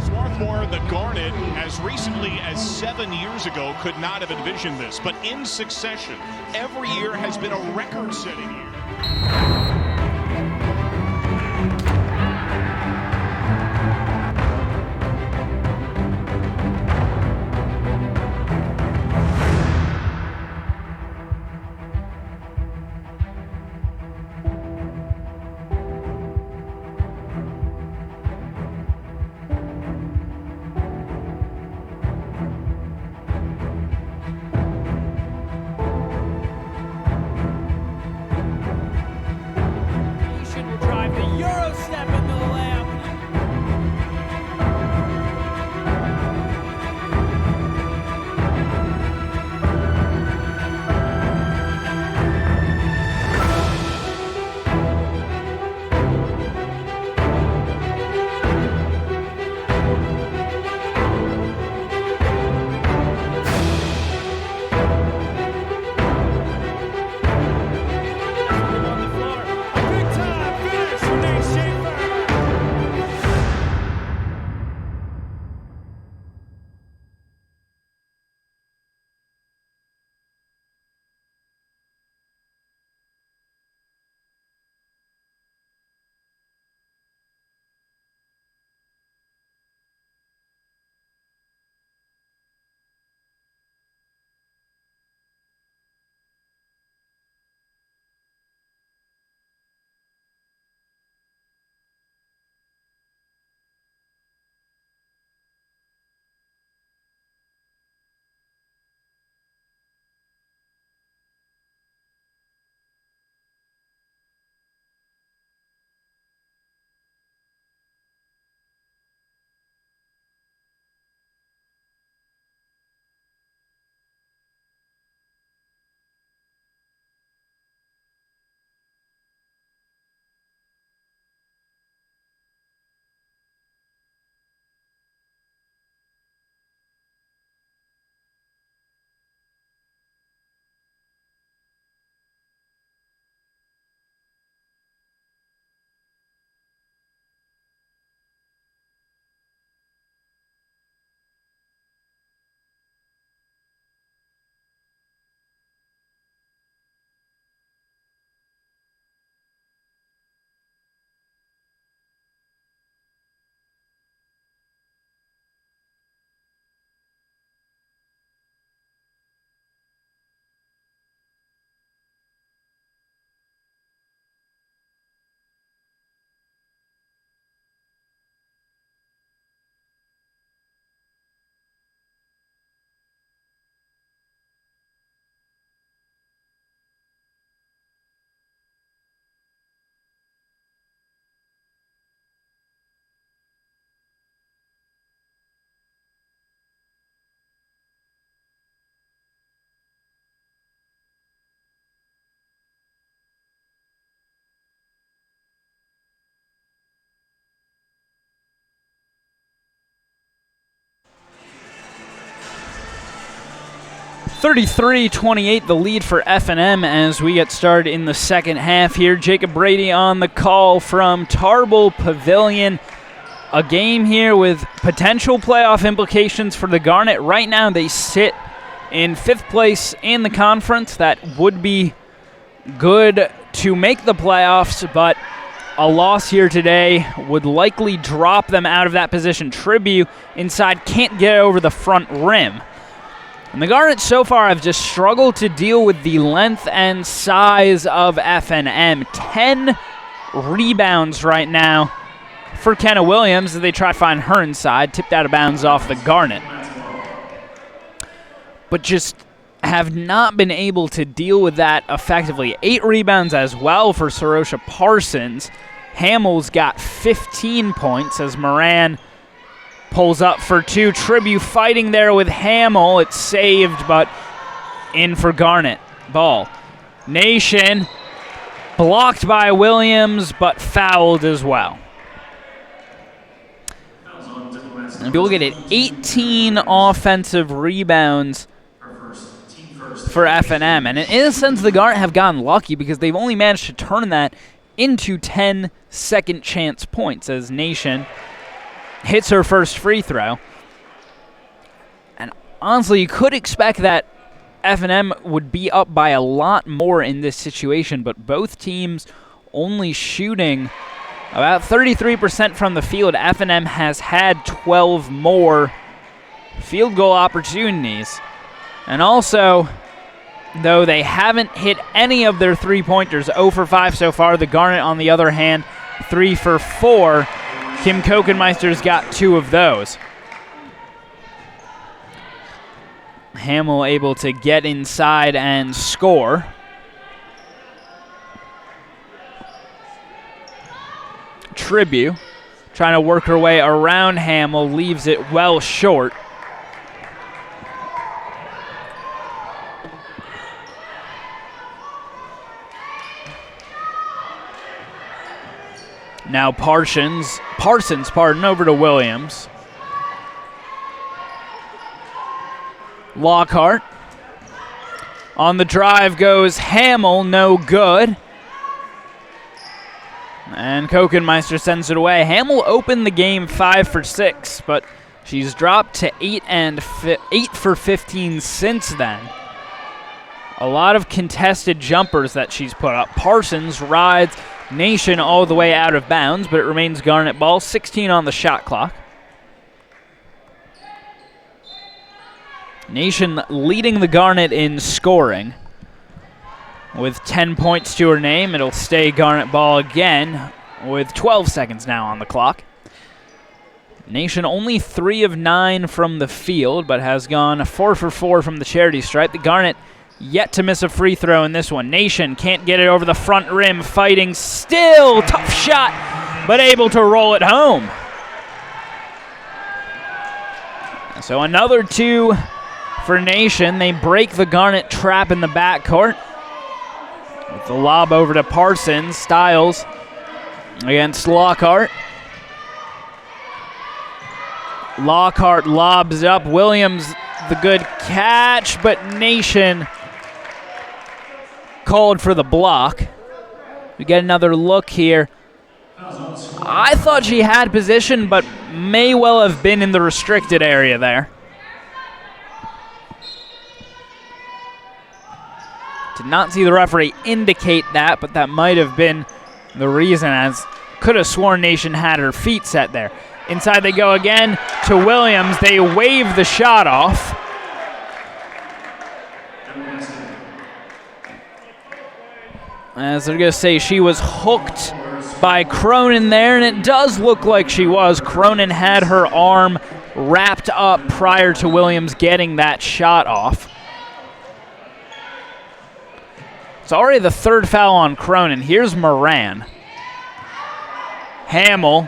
Swarthmore, the Garnet, as recently as 7 years ago, could not have envisioned this, but in succession, every year has been a record-setting year. 33-28, the lead for F&M as we get started in the second half here. Jacob Brady on the call from Tarbell Pavilion. A game here with potential playoff implications for the Garnet. Right now they sit in 5th place in the conference. That would be good to make the playoffs, but a loss here today would likely drop them out of that position. Tribute inside can't get over the front rim. And the Garnet so far have just struggled to deal with the length and size of F&M. 10 rebounds right now for Kenna Williams as they try to find her inside. Tipped out of bounds off the Garnet. But just have not been able to deal with that effectively. 8 rebounds as well for Sorosha Parsons. Hamill's got 15 points as Moran pulls up for 2. Tribute fighting there with Hamill. It's saved, but in for Garnet. Ball. Nation blocked by Williams, but fouled as well. And if you look at it, 18 offensive rebounds for F&M. And in a sense, the Garnet have gotten lucky because they've only managed to turn that into 10 second chance points as Nation hits her first free throw. And honestly, you could expect that F&M would be up by a lot more in this situation, but both teams only shooting about 33% from the field. F&M has had 12 more field goal opportunities. And also, though they haven't hit any of their three-pointers, 0 for 5 so far. The Garnet, on the other hand, 3 for 4. Kim Kokenmeister's got 2 of those. Hamill able to get inside and score. Tribute trying to work her way around Hamill, leaves it well short. Now Parsons, over to Williams. Lockhart. On the drive goes Hamill, no good. And Kokenmeister sends it away. Hamill opened the game 5 for 6, but she's dropped to 8 for 15 since then. A lot of contested jumpers that she's put up. Parsons rides Nation all the way out of bounds, but it remains Garnet ball. 16 on the shot clock. Nation leading the Garnet in scoring with 10 points to her name. It'll stay Garnet ball again with 12 seconds now on the clock. Nation only 3 of 9 from the field, but has gone 4 for 4 from the charity stripe. The Garnet yet to miss a free throw in this one. Nation can't get it over the front rim, fighting still. Tough shot, but able to roll it home. So another 2 for Nation. They break the Garnet trap in the backcourt. With the lob over to Parsons. Styles against Lockhart. Lockhart lobs up. Williams, the good catch, but Nation called for the block. We get another look here. I thought she had position, but may well have been in the restricted area there. Did not see the referee indicate that, but that might have been the reason, as could have sworn Nation had her feet set there. Inside they go again to Williams. They wave the shot off. As they're going to say, she was hooked by Cronin there, and it does look like she was. Cronin had her arm wrapped up prior to Williams getting that shot off. It's already the 3rd foul on Cronin. Here's Moran. Hamill,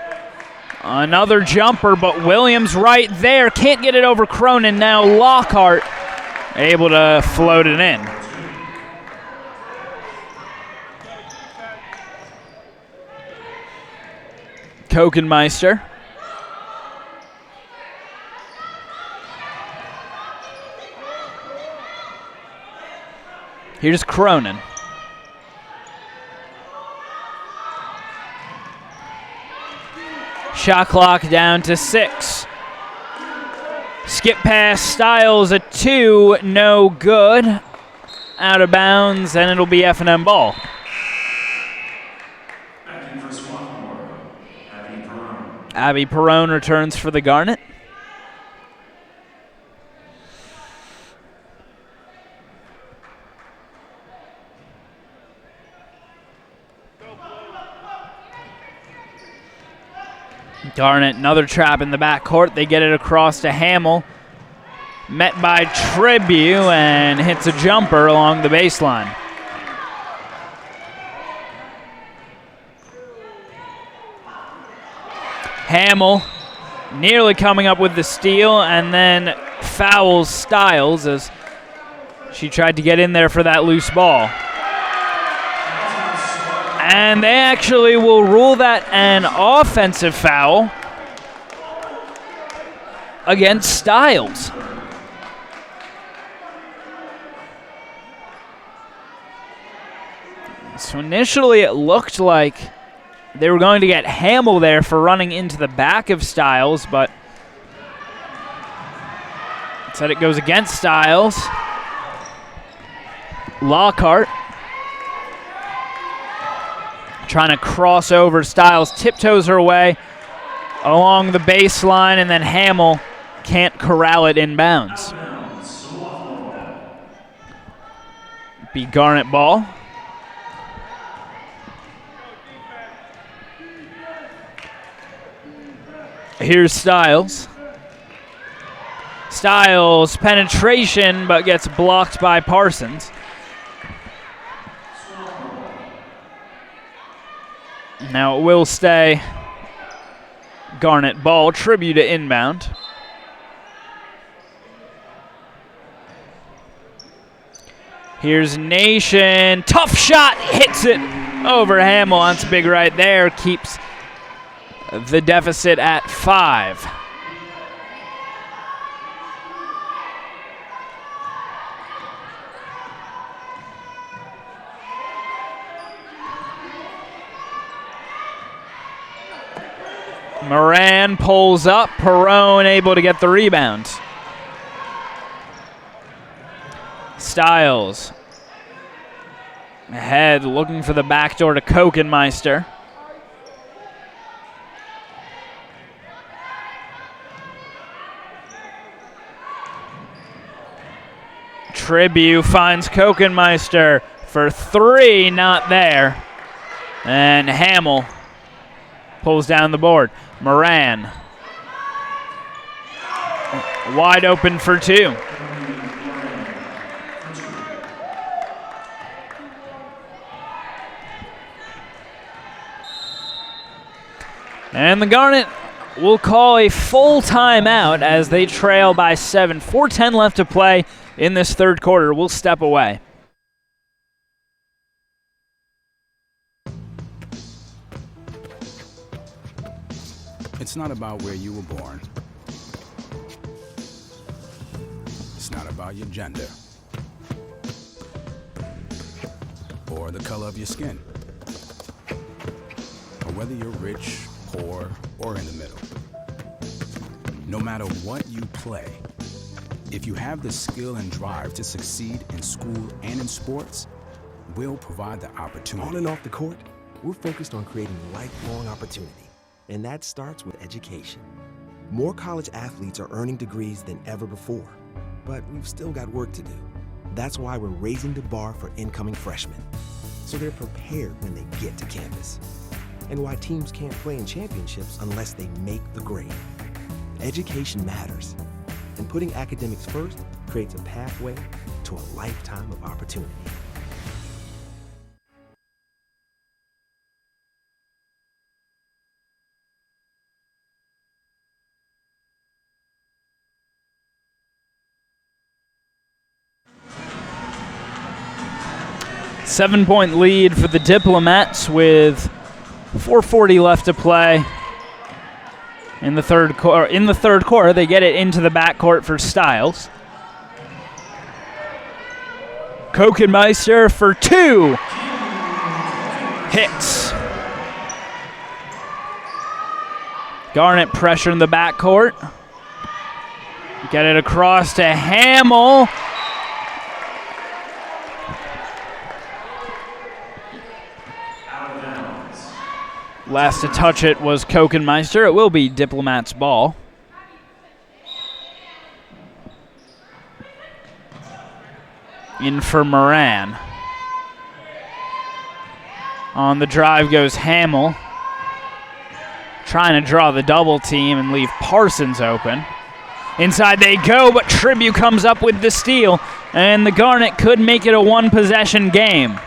another jumper, but Williams right there. Can't get it over Cronin. Now Lockhart able to float it in. Kokenmeister. Here's Cronin. Shot clock down to 6. Skip pass, Styles a 2, no good. Out of bounds, and it'll be F&M ball. Acting for Swarthmore, Abby Perone. Abby Perone returns for the Garnet. Garnet, another trap in the backcourt. They get it across to Hamill. Met by Tribute and hits a jumper along the baseline. Hamill nearly coming up with the steal and then fouls Styles as she tried to get in there for that loose ball. And they actually will rule that an offensive foul against Styles. So initially it looked like they were going to get Hamill there for running into the back of Styles, but instead it goes against Styles. Lockhart trying to cross over. Styles tiptoes her way along the baseline, and then Hamill can't corral it inbounds. Be Garnet ball. Here's Styles. Styles penetration, but gets blocked by Parsons. Now it will stay Garnet ball. Tribute to inbound. Here's Nation. Tough shot. Hits it over Hamill. That's big right there. Keeps the deficit at 5. Moran pulls up. Perone able to get the rebound. Styles ahead, looking for the backdoor to Kokenmeister. Tribute finds Kokenmeister for 3, not there. And Hamill pulls down the board. Moran wide open for 2. And the Garnet will call a full timeout as they trail by 7. 4:10 left to play in this third quarter. We'll step away. It's not about where you were born. It's not about your gender or the color of your skin, or whether you're rich, poor, or in the middle. No matter what you play, if you have the skill and drive to succeed in school and in sports, we'll provide the opportunity. On and off the court, we're focused on creating lifelong opportunity, and that starts with education. More college athletes are earning degrees than ever before, but we've still got work to do. That's why we're raising the bar for incoming freshmen, so they're prepared when they get to campus. And why teams can't play in championships unless they make the grade. Education matters, and putting academics first creates a pathway to a lifetime of opportunity. Seven-point lead for the Diplomats with 4:40 left to play in the third quarter. In the third quarter, they get it into the backcourt for Styles. Kokenmeister for 2 hits. Garnet pressure in the backcourt. Get it across to Hamill. Last to touch it was Kokenmeister. It will be Diplomat's ball. In for Moran. On the drive goes Hamill. Trying to draw the double team and leave Parsons open. Inside they go, but Tribute comes up with the steal, and the Garnet could make it a one-possession game.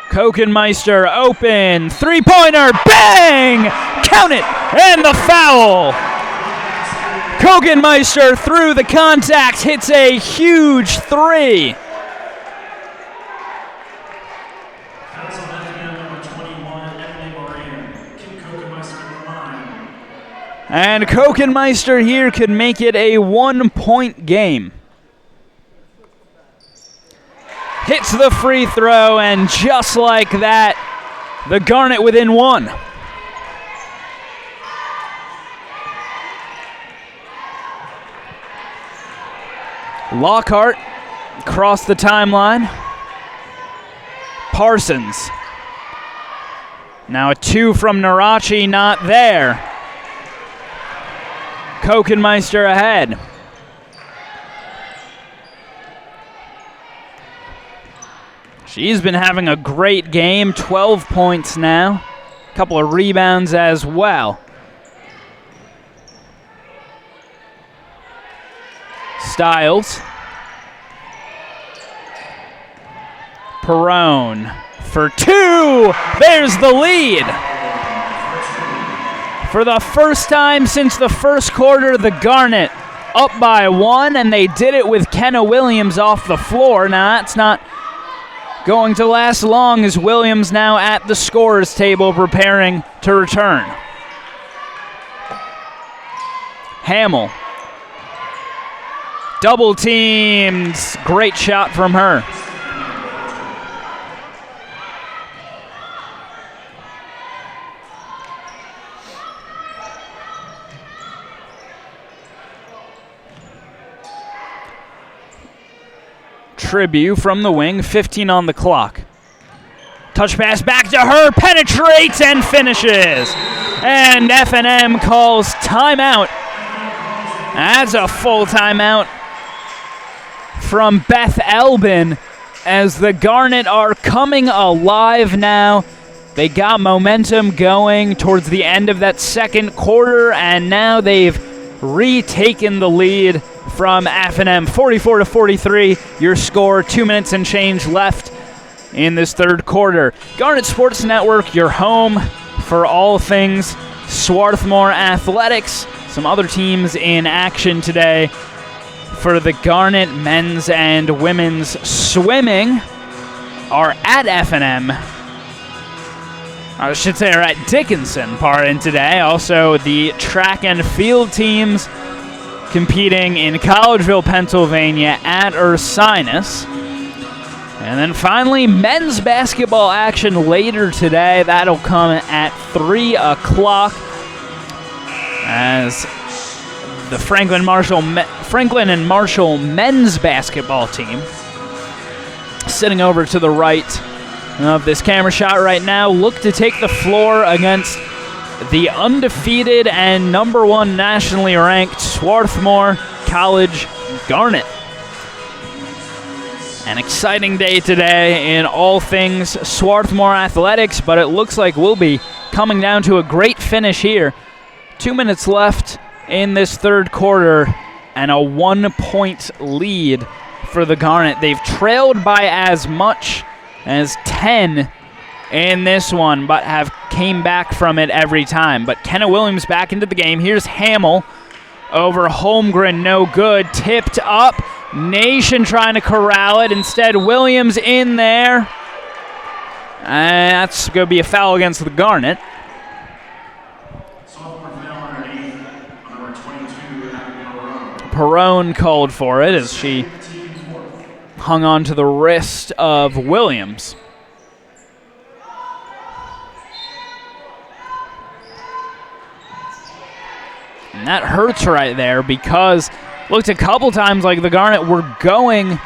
Kokenmeister open, three-pointer, bang! Count it, and the foul! Kokenmeister through the contact, hits a huge three. And Kokenmeister here could make it a 1-point game. Hits the free throw, and just like that, the Garnet within 1. Lockhart across the timeline. Parsons. Now a 2 from Narachi, not there. Kokenmeister ahead. She's been having a great game, 12 points now. A couple of rebounds as well. Styles. Perrone for 2. There's the lead. For the first time since the first quarter, the Garnet up by 1, and they did it with Kenna Williams off the floor. Now that's not going to last long, as Williams now at the scorer's table preparing to return. Hamill. Double teamed. Great shot from her. Tribute from the wing, 15 on the clock. Touch pass back to her, penetrates and finishes. And F&M calls timeout. That's a full timeout from Beth Elbin, as the Garnet are coming alive now. They got momentum going towards the end of that second quarter, and now they've retaken the lead from F&M, 44-43. Your score, 2 minutes and change left in this third quarter. Garnet Sports Network, your home for all things Swarthmore athletics. Some other teams in action today for the Garnet men's and women's swimming are at F&M. I should say are at Dickinson, pardon, today. Also, the track and field teams competing in Collegeville, Pennsylvania at Ursinus. And then finally, men's basketball action later today. That'll come at 3 o'clock as the Franklin and Marshall men's basketball team, sitting over to the right of this camera shot right now, look to take the floor against the undefeated and number 1 nationally ranked Swarthmore College Garnet. An exciting day today in all things Swarthmore athletics, but it looks like we'll be coming down to a great finish here. 2 minutes left in this third quarter, and a 1-point lead for the Garnet. They've trailed by as much as 10 in this one, but have came back from it every time. But Kenna Williams back into the game. Here's Hamill over Holmgren, no good. Tipped up. Nation trying to corral it. Instead, Williams in there. And that's going to be a foul against the Garnet. Sophomore foul underneath, number 22, Perone called for it as she hung on to the wrist of Williams. And that hurts right there because looked a couple times like the Garnet were going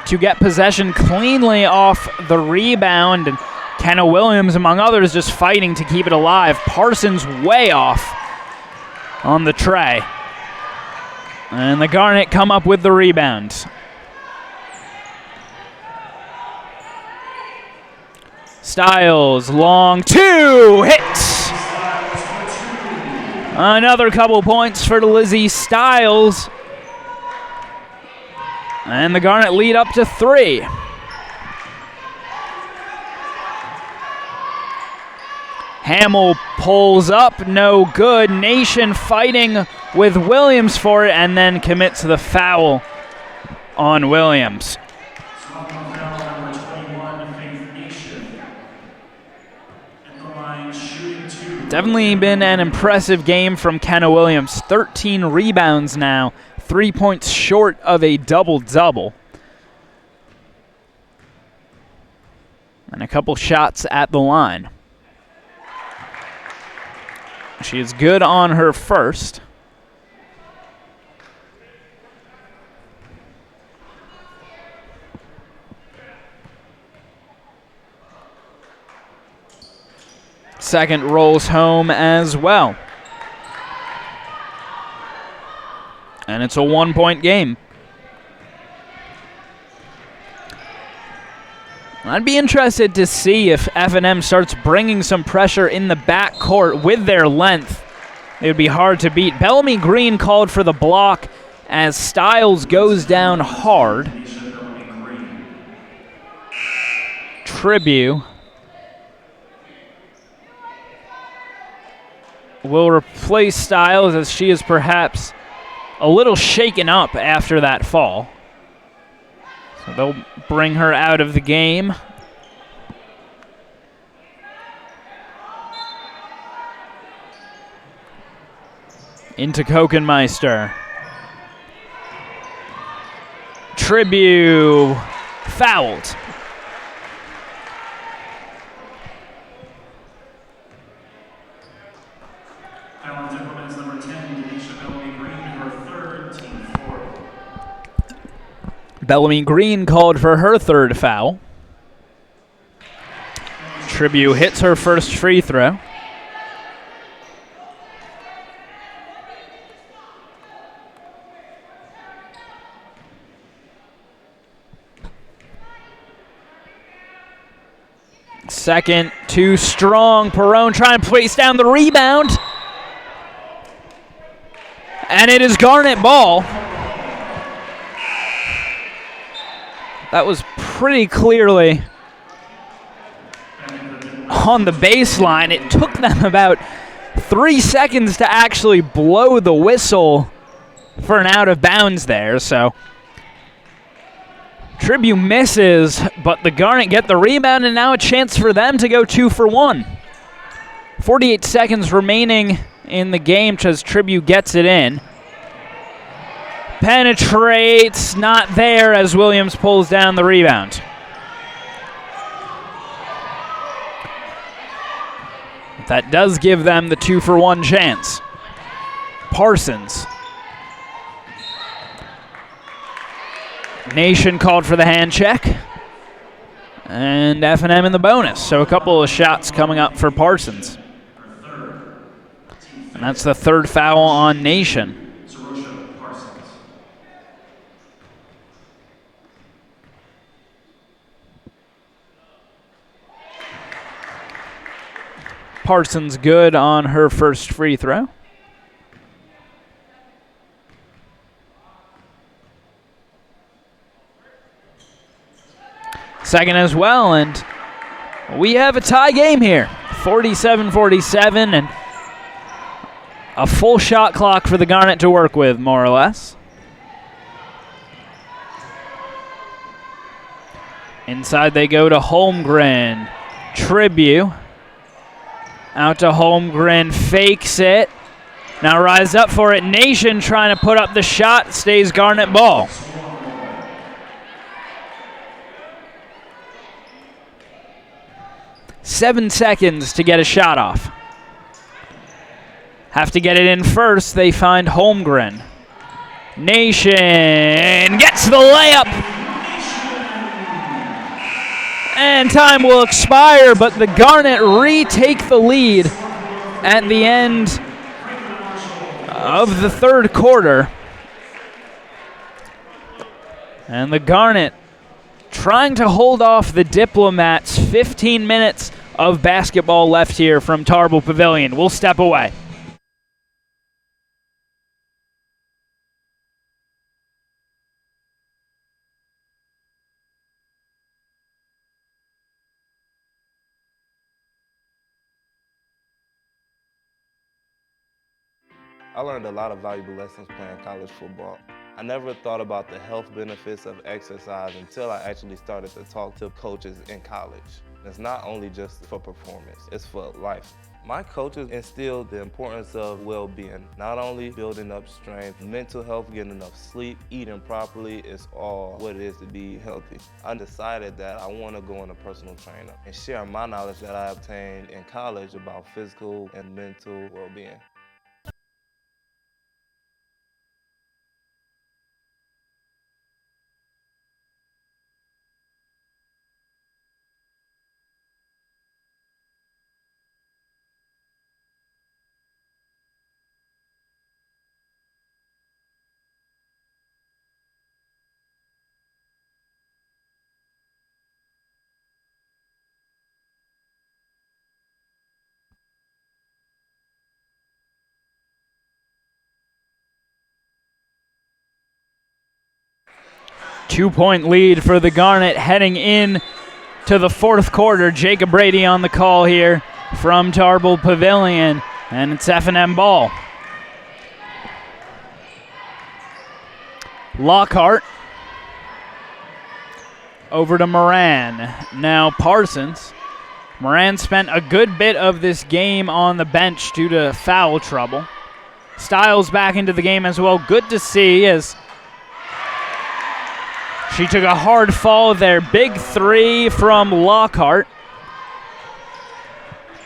to get possession cleanly off the rebound, and Kenna Williams, among others, just fighting to keep it alive. Parsons way off on the tray. And the Garnet come up with the rebound. Stiles, long two, hits! Another couple points for Lizzie Stiles. And the Garnet lead up to 3. Hamill pulls up, no good. Nation fighting with Williams for it and then commits the foul on Williams. Definitely been an impressive game from Kenna Williams. 13 rebounds now, 3 points short of a double-double. And a couple shots at the line. She is good on her first. Second rolls home as well. And it's a 1-point game. I'd be interested to see if F&M starts bringing some pressure in the backcourt with their length. It would be hard to beat. Bellamy Green called for the block as Stiles goes down hard. Tribute will replace Stiles as she is perhaps a little shaken up after that fall. So they'll bring her out of the game. Into Kokenmeister. Tribute fouled. Bellamy Green called for her third foul. Tribute hits her first free throw. Second, too strong. Perone trying to place down the rebound. And it is Garnet ball. That was pretty clearly on the baseline. It took them about 3 seconds to actually blow the whistle for an out of bounds there. So Tribute misses, but the Garnet get the rebound, and now a chance for them to go 2 for 1. 48 seconds remaining in the game as Tribute gets it in. Penetrates, not there as Williams pulls down the rebound. That does give them the 2 for 1 chance. Parsons. Nation called for the hand check. And F&M in the bonus. So a couple of shots coming up for Parsons. And that's the third foul on Nation. Parsons good on her first free throw. Second as well, and we have a tie game here. 47-47, and a full shot clock for the Garnet to work with, more or less. Inside they go to Holmgren. Tribute. Out to Holmgren, fakes it. Now rise up for it. Nation trying to put up the shot. Stays Garnet ball. Seven seconds to get a shot off. Have to get it in first. They find Holmgren. Nation gets the layup. And time will expire, but the Garnet retake the lead at the end of the third quarter. And the Garnet trying to hold off the Diplomats. 15 minutes of basketball left here from Tarbell Pavilion. We'll step away. I learned a lot of valuable lessons playing college football. I never thought about the health benefits of exercise until I actually started to talk to coaches in college. It's not only just for performance, it's for life. My coaches instilled the importance of well-being, not only building up strength, mental health, getting enough sleep, eating properly is all what it is to be healthy. I decided that I want to go on a personal trainer and share my knowledge that I obtained in college about physical and mental well-being. Two-point lead for the Garnet heading in to the fourth quarter. Jacob Brady on the call here from Tarbell Pavilion, and it's F&M ball. Lockhart over to Moran. Now Parsons. Moran spent a good bit of this game on the bench due to foul trouble. Stiles back into the game as well. Good to see as she took a hard fall there. Big three from Lockhart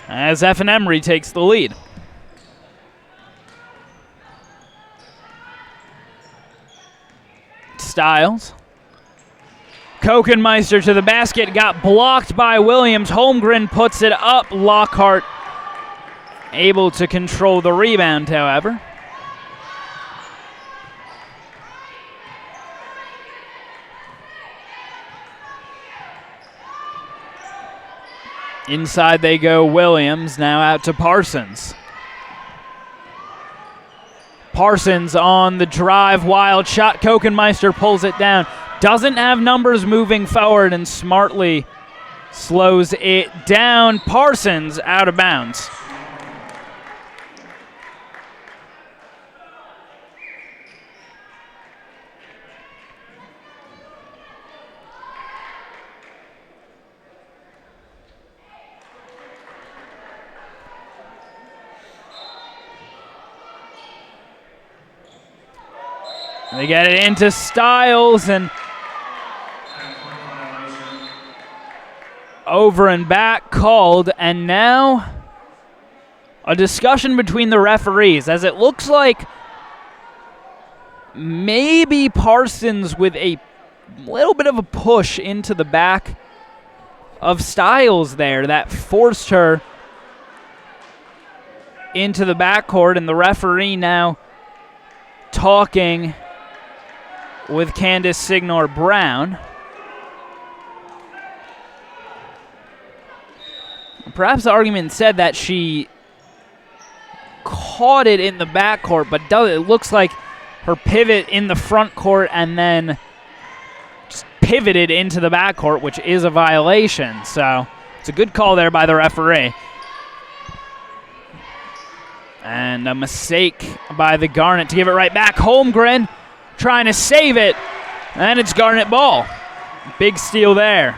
as F&M retakes the lead. Stiles. Kokenmeister to the basket, got blocked by Williams. Holmgren puts it up. Lockhart able to control the rebound, however. Inside they go, Williams, now out to Parsons. Parsons on the drive, wild shot. Kokenmeister pulls it down. Doesn't have numbers moving forward and smartly slows it down. Parsons out of bounds. They get it into Stiles and over and back called, and now a discussion between the referees as it looks like maybe Parsons with a little bit of a push into the back of Stiles there that forced her into the backcourt, and the referee now talking with Candace Signor Brown. Perhaps the argument said that she caught it in the backcourt, but it looks like her pivot in the front court and then just pivoted into the backcourt, which is a violation. So it's a good call there by the referee. And a mistake by the Garnet to give it right back. Holmgren trying to save it, and it's Garnet ball. Big steal there.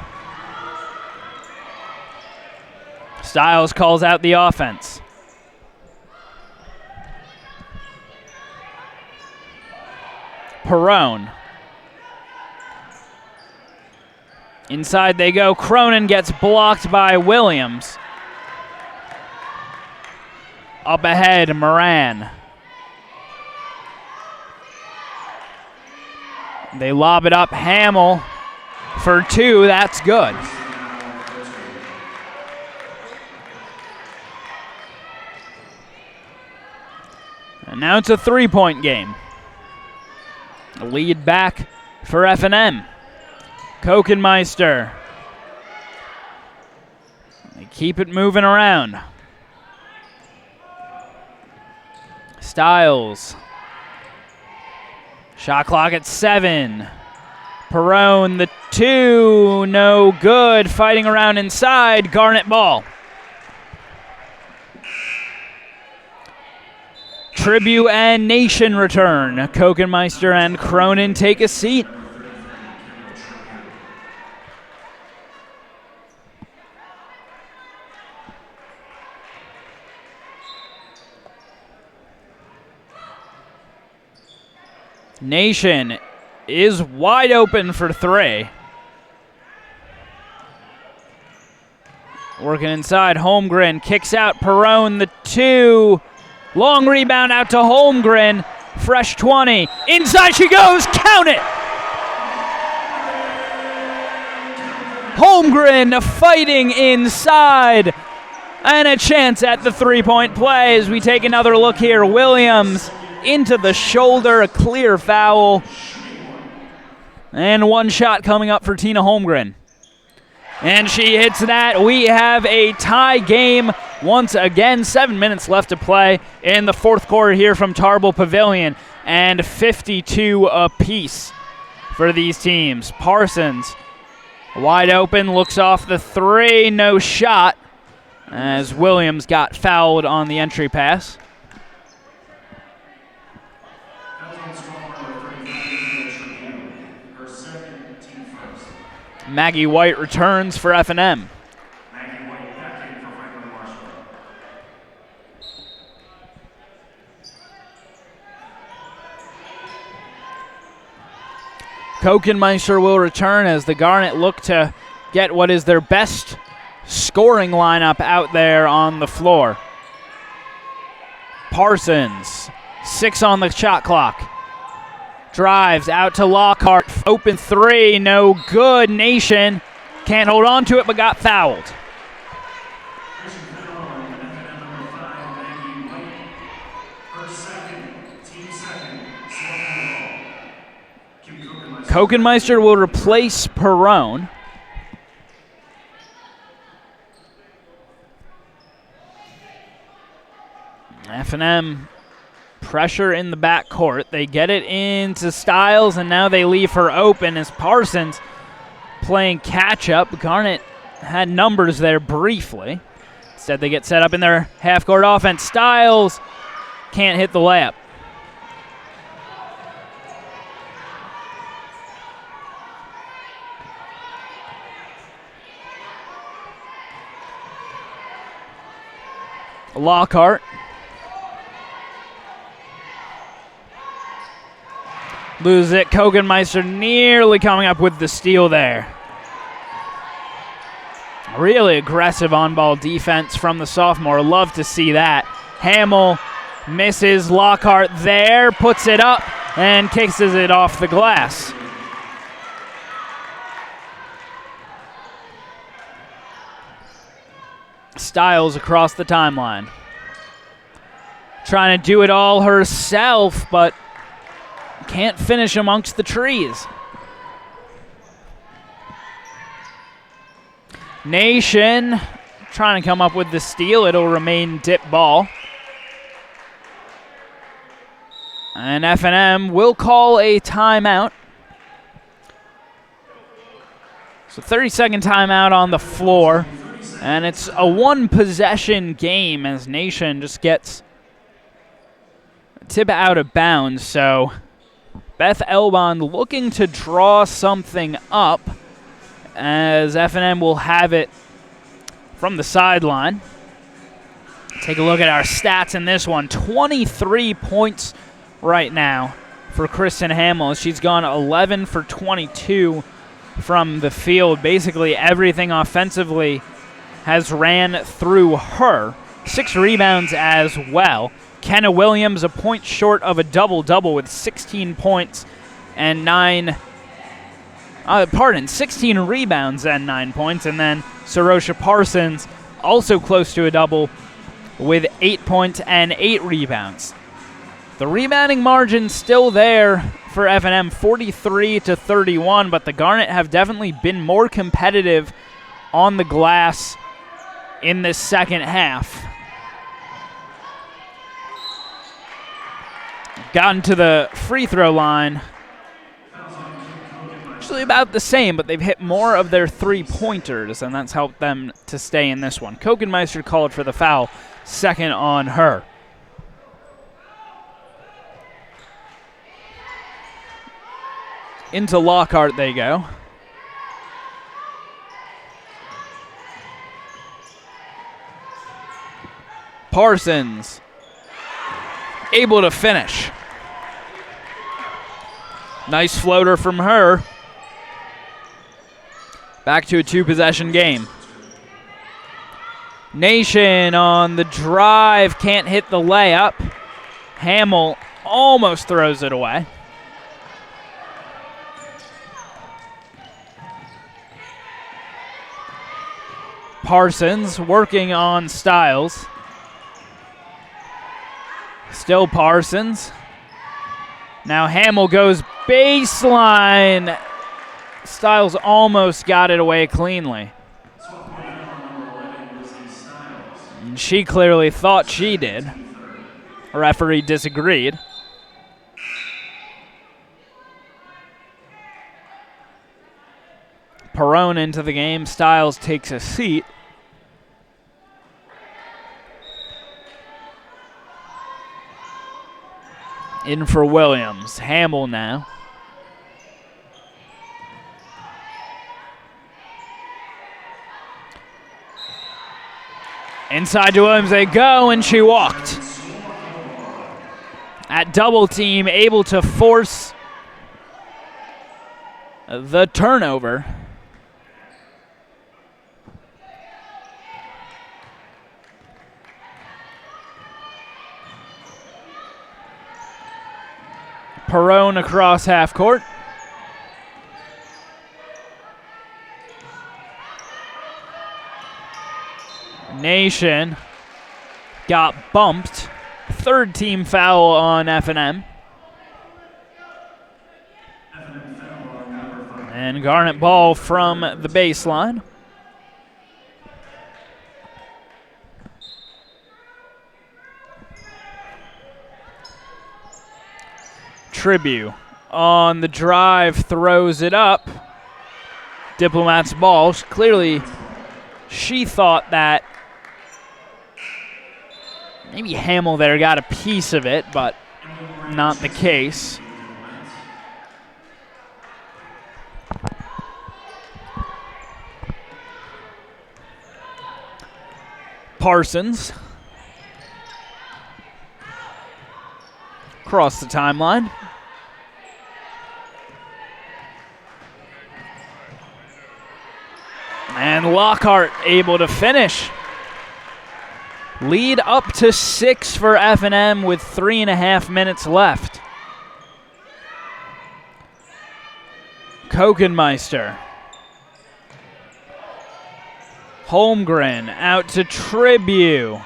Stiles calls out the offense. Perrone. Inside they go. Cronin gets blocked by Williams. Up ahead, Moran. They lob it up. Hamill for 2. That's good. And now it's a 3-point game. A lead back for F&M. Kokenmeister. They keep it moving around. Styles. Shot clock at 7. Perrone, the 2, no good. Fighting around inside, Garnet ball. Tribute and Nation return. Kokenmeister and Cronin take a seat. Nation is wide open for 3. Working inside, Holmgren kicks out Perrone, the 2. Long rebound out to Holmgren. Fresh 20. Inside she goes. Count it. Holmgren fighting inside. And a chance at the 3-point play as we take another look here. Williams into the shoulder. A clear foul. And 1 shot coming up for Tina Holmgren. And she hits that. We have a tie game once again. 7 minutes left to play in the 4th quarter here from Tarbell Pavilion. And 52 apiece for these teams. Parsons wide open, looks off the 3, no shot, as Williams got fouled on the entry pass. Maggie White returns for F&M. Kokenmeister will return as the Garnet look to get what is their best scoring lineup out there on the floor. Parsons, 6 on the shot clock. Drives out to Lockhart. Open 3, no good. Nation can't hold on to it, but got fouled. Kokenmeister will replace Perrone. F&M pressure in the backcourt. They get it into Styles, and now they leave her open as Parsons playing catch-up. Garnet had numbers there briefly. Instead, they get set up in their half-court offense. Styles can't hit the layup. Lockhart. Lose it. Kokenmeister nearly coming up with the steal there. Really aggressive on-ball defense from the sophomore. Love to see that. Hamill misses. Lockhart there. Puts it up and kicks it off the glass. Styles across the timeline. Trying to do it all herself, but can't finish amongst the trees. Nation trying to come up with the steal. It'll remain dip ball. And F&M will call a timeout. So 30-second timeout on the floor. And it's a 1-possession game as Nation just gets a tip out of bounds. So Beth Elbond looking to draw something up as F&M will have it from the sideline. Take a look at our stats in this one. 23 points right now for Kristen Hamill. She's gone 11 for 22 from the field. Basically everything offensively has ran through her. 6 rebounds as well. Kenna Williams a point short of a double-double with 16 points and 16 rebounds and 9 points. And then Sorosha Parsons also close to a double with 8 points and 8 rebounds. The rebounding margin still there for F&M, 43-31, but the Garnet have definitely been more competitive on the glass in this second half. Gotten to the free throw line. Actually about the same, but they've hit more of their three-pointers, and that's helped them to stay in this one. Kokenmeister called for the foul, second on her. Into Lockhart they go. Parsons able to finish. Nice floater from her. Back to a 2-possession game. Nation on the drive, can't hit the layup. Hamill almost throws it away. Parsons working on Stiles. Still Parsons. Now Hamill goes baseline. Stiles almost got it away cleanly. And she clearly thought she did. A referee disagreed. Perone into the game. Stiles takes a seat. In for Williams. Hamill now. Inside to Williams they go, and she walked. At double team, able to force the turnover. Perone across half court. Nation got bumped. Third team foul on F&M. And Garnet ball from the baseline. Tribute on the drive, throws it up. Diplomat's ball. Clearly, she thought that maybe Hamill there got a piece of it, but not the case. Parsons across the timeline. And Lockhart able to finish. Lead up to 6 for F&M with 3.5 minutes left. Kokenmeister. Holmgren out to Tribute.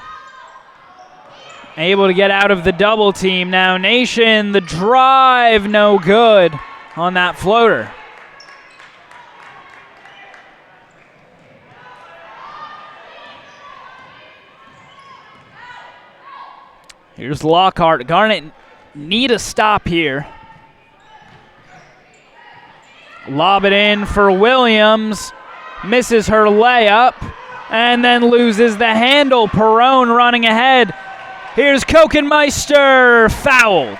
Able to get out of the double team now. Nation, the drive, no good on that floater. Here's Lockhart. Garnet need a stop here. Lob it in for Williams. Misses her layup and then loses the handle. Perone running ahead. Here's Kokenmeister, fouled.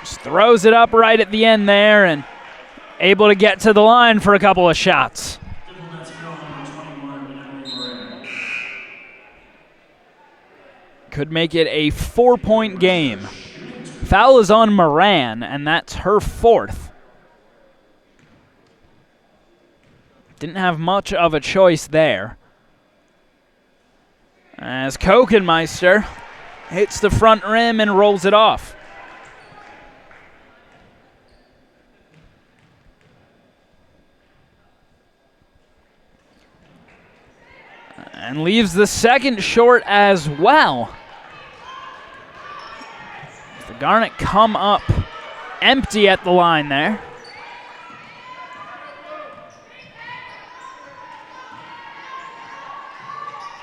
Just throws it up right at the end there and able to get to the line for a couple of shots. could make it a 4-point game. Foul is on Moran, and that's her 4th. Didn't have much of a choice there. As Kokenmeister hits the front rim and rolls it off. And leaves the second short as well. The Garnet come up empty at the line there.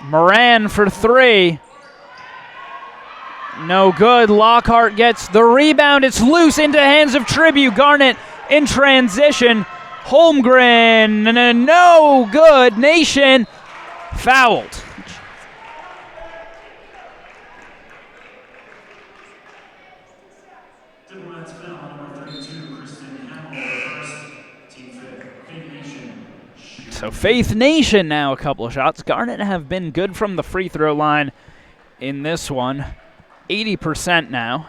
Moran for 3. No good. Lockhart gets the rebound. It's loose into the hands of Tribute. Garnet in transition. Holmgren, no good. Nation fouled. So Faith Nation now a couple of shots. Garnet have been good from the free throw line in this one. 80% now.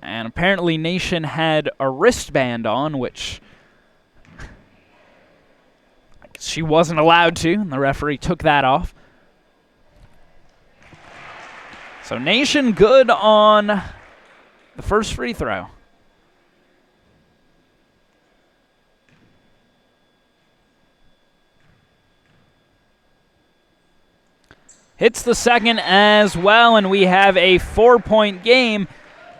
And apparently Nation had a wristband on, which she wasn't allowed to, and the referee took that off. So Nation good on the first free throw. Hits the second as well, and we have a 4-point game.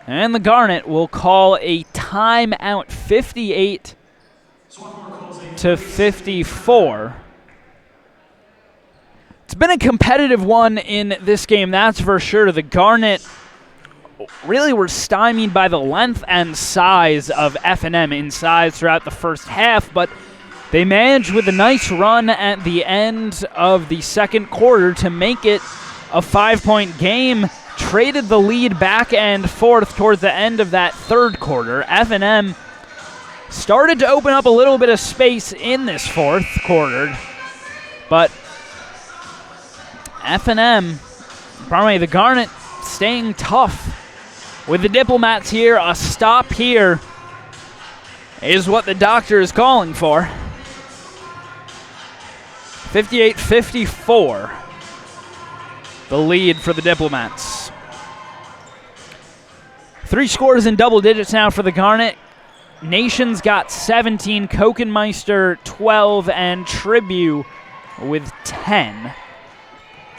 And the Garnet will call a timeout, 58-54. It's been a competitive one in this game, that's for sure. The Garnet really were stymied by the length and size of F&M in size throughout the first half, but they managed with a nice run at the end of the second quarter to make it a 5-point game. Traded the lead back and forth towards the end of that third quarter. F&M started to open up a little bit of space in this fourth quarter, but F&M, probably the Garnet staying tough with the Diplomats here. A stop here is what the doctor is calling for. 58-54, the lead for the Diplomats. 3 scores in double digits now for the Garnet. Nation's got 17, Kokenmeister 12, and Tribute with 10.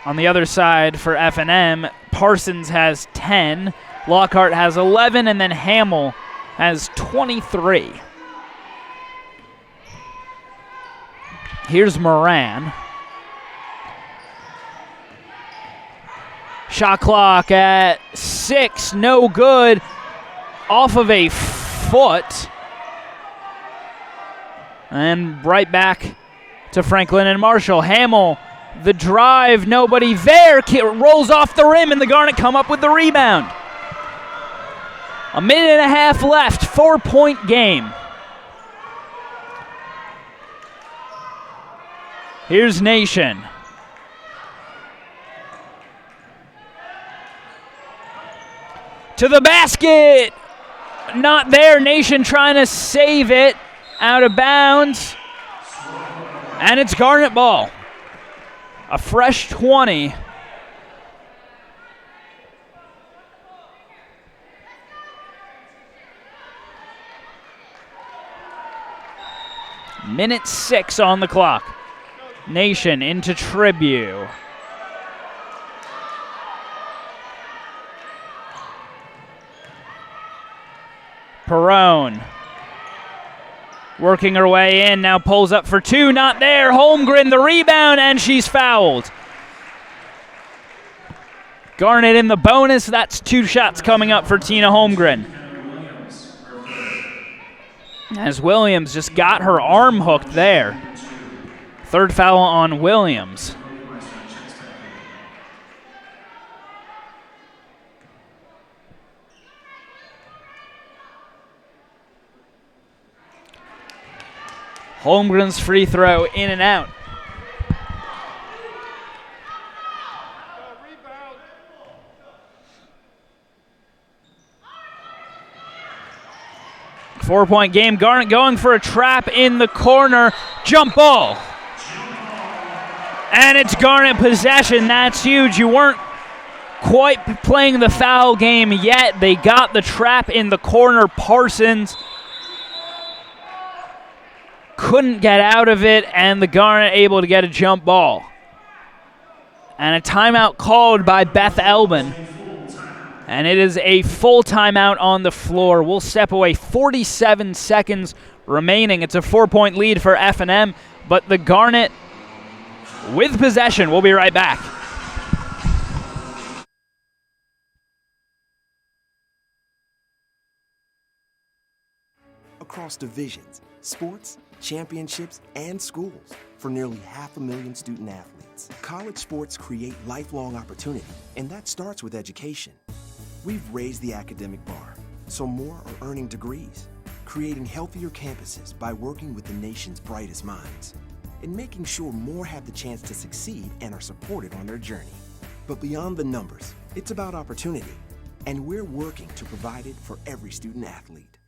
On the other side for F&M, Parsons has 10, Lockhart has 11, and then Hamill has 23. Here's Moran. Shot clock at 6, no good. Off of a foot. And right back to Franklin and Marshall. Hamill, the drive, nobody there. Rolls off the rim, and the Garnet come up with the rebound. A minute and a half left, 4-point game. Here's Nation. To the basket. Not there. Nation trying to save it. Out of bounds. And it's Garnet ball. A fresh 20. Minute 6 on the clock. Nation into Tribute. Perrone working her way in, now pulls up for 2, not there. Holmgren the rebound, and she's fouled. Garnet in the bonus, that's 2 shots coming up for Tina Holmgren. As Williams just got her arm hooked there. Third foul on Williams. Holmgren's free throw in and out. Four-point game. Garnet going for a trap in the corner. Jump ball. And it's Garnet possession. That's huge. You weren't quite playing the foul game yet. They got the trap in the corner. Parsons couldn't get out of it, and the Garnet able to get a jump ball. And a timeout called by Beth Elbin. And it is a full timeout on the floor. We'll step away. 47 seconds remaining. It's a 4-point lead for F&M, but the Garnet with possession. We'll be right back. Across divisions, sports, championships, and schools for nearly 500,000 student athletes. College sports create lifelong opportunity, and that starts with education. We've raised the academic bar, so more are earning degrees, creating healthier campuses by working with the nation's brightest minds, and making sure more have the chance to succeed and are supported on their journey. But beyond the numbers, it's about opportunity, and we're working to provide it for every student athlete.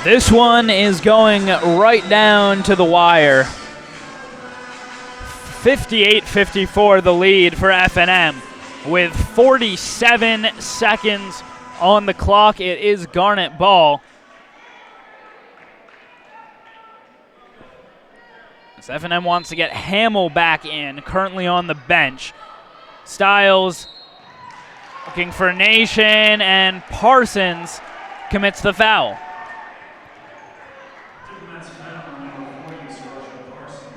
This one is going right down to the wire. 58-54 the lead for F&M. With 47 seconds on the clock, it is Garnet ball. As F&M wants to get Hamill back in, currently on the bench. Stiles looking for Nation, and Parsons commits the foul.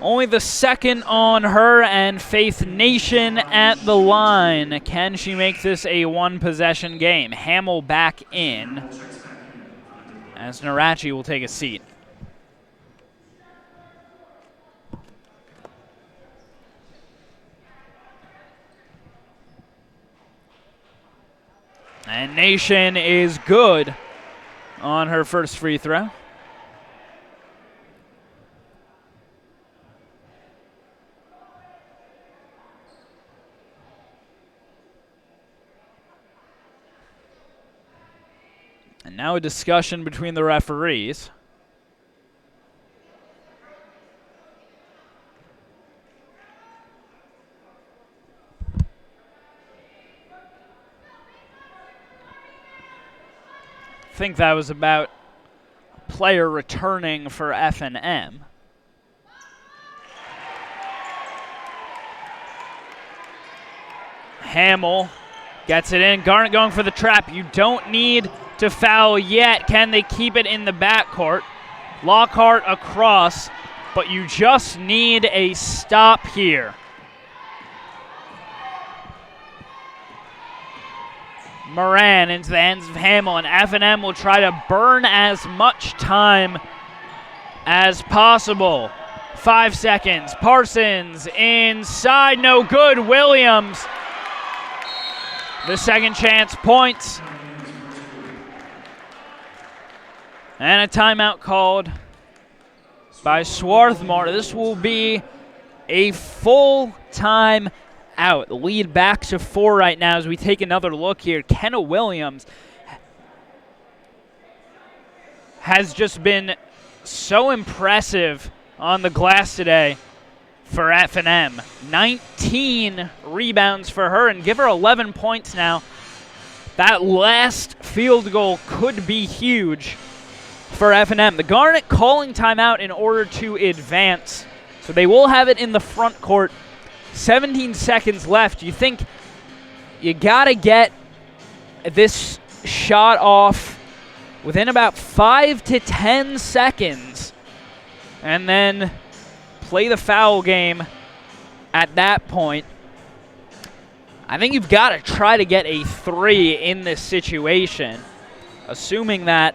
Only the second on her, and Faith Nation at the line. Can she make this a one-possession game? Hamill back in, as Narachi will take a seat. And Nation is good on her first free throw. And now a discussion between the referees. I think that was about a player returning for F&M. Hamill gets it in. Garnet going for the trap. You don't need to foul yet. Can they keep it in the backcourt? Lockhart across, but you just need a stop here. Moran into the hands of Hamill, and F&M will try to burn as much time as possible. 5 seconds. Parsons inside, no good. Williams, the second chance points. And a timeout called by Swarthmore. This will be a full time out. The lead back to 4 right now as we take another look here. Kenna Williams has just been so impressive on the glass today for F&M. 19 rebounds for her, and give her 11 points now. That last field goal could be huge for F&M. The Garnet calling timeout in order to advance, so they will have it in the front court. 17 seconds left. You think you got to get this shot off within about 5 to 10 seconds and then play the foul game at that point, I think you've got to try to get a 3 in this situation, assuming that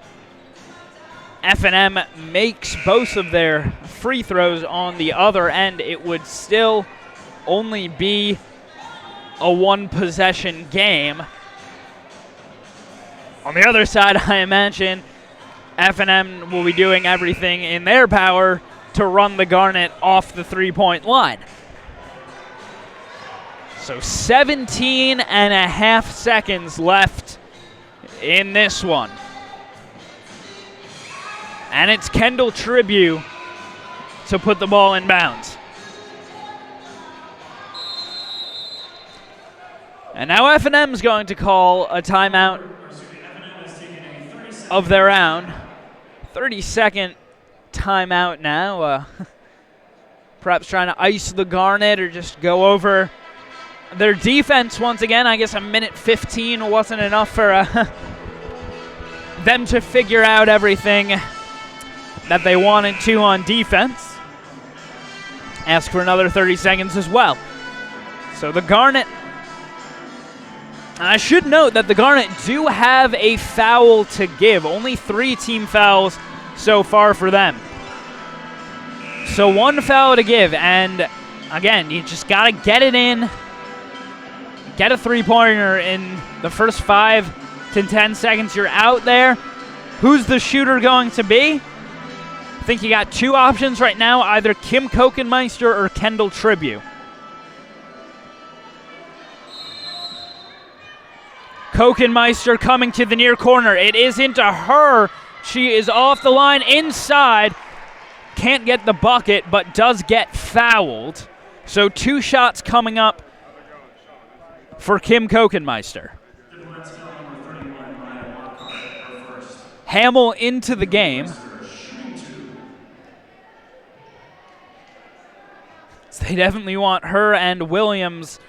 F&M makes both of their free throws on the other end. It would still only be a one-possession game. On the other side, I imagine F&M will be doing everything in their power to run the Garnet off the three-point line. So 17 and a half seconds left in this one. And it's Kendall Tribune to put the ball in bounds. And now F&M's going to call a timeout of their own. 30-second timeout now. Perhaps trying to ice the Garnet or just go over their defense once again. I guess a minute 15 wasn't enough for them to figure out everything that they wanted to on defense. Ask for another 30 seconds as well. So the Garnet, I should note that the Garnet do have a foul to give. Only 3 team fouls so far for them. So 1 foul to give, and again, you just got to get it in. Get a three-pointer in the first 5 to 10 seconds you're out there. Who's the shooter going to be? I think you got 2 options right now, either Kim Kokenmeister or Kendall Tribune. Kokenmeister coming to the near corner. It is into her. She is off the line inside. Can't get the bucket, but does get fouled. So 2 shots coming up for Kim Kokenmeister. Hamill into the game. So they definitely want her and Williams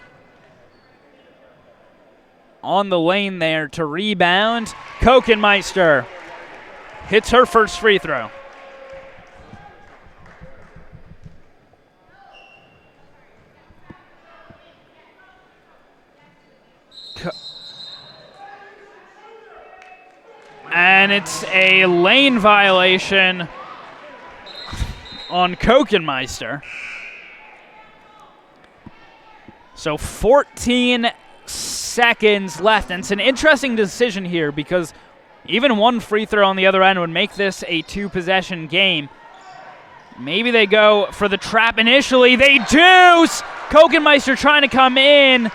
on the lane there to rebound. Kokenmeister hits her first free throw. And it's a lane violation on Kokenmeister. So 14 seconds left, and it's an interesting decision here because even 1 free throw on the other end would make this a 2-possession game. Maybe they go for the trap initially. They do! Kokenmeister trying to come in.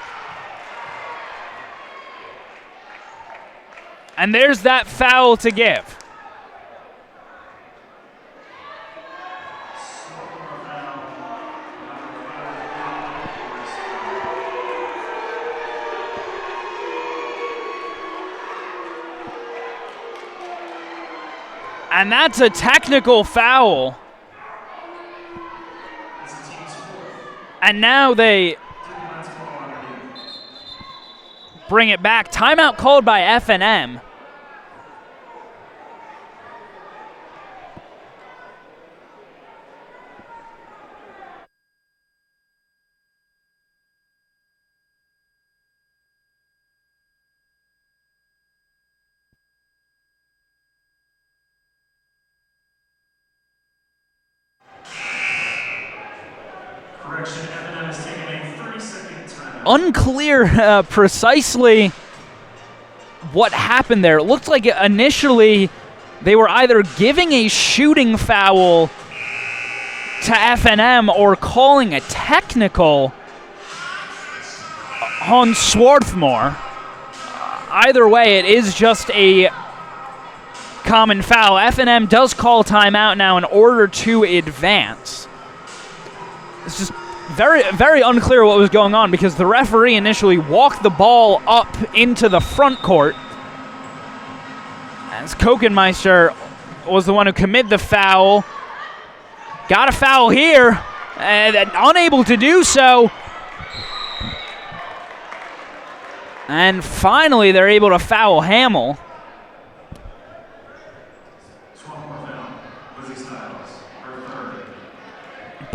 And there's that foul to give. And that's a technical foul. And now they bring it back. Timeout called by F&M. Unclear precisely what happened there. It looked like initially they were either giving a shooting foul to F&M or calling a technical on Swarthmore. Either way, it is just a common foul. F&M does call timeout now in order to advance. It's just very, very unclear what was going on because the referee initially walked the ball up into the front court as Kokenmeister was the one who committed the foul. Got a foul here and unable to do so. And finally they're able to foul Hamill.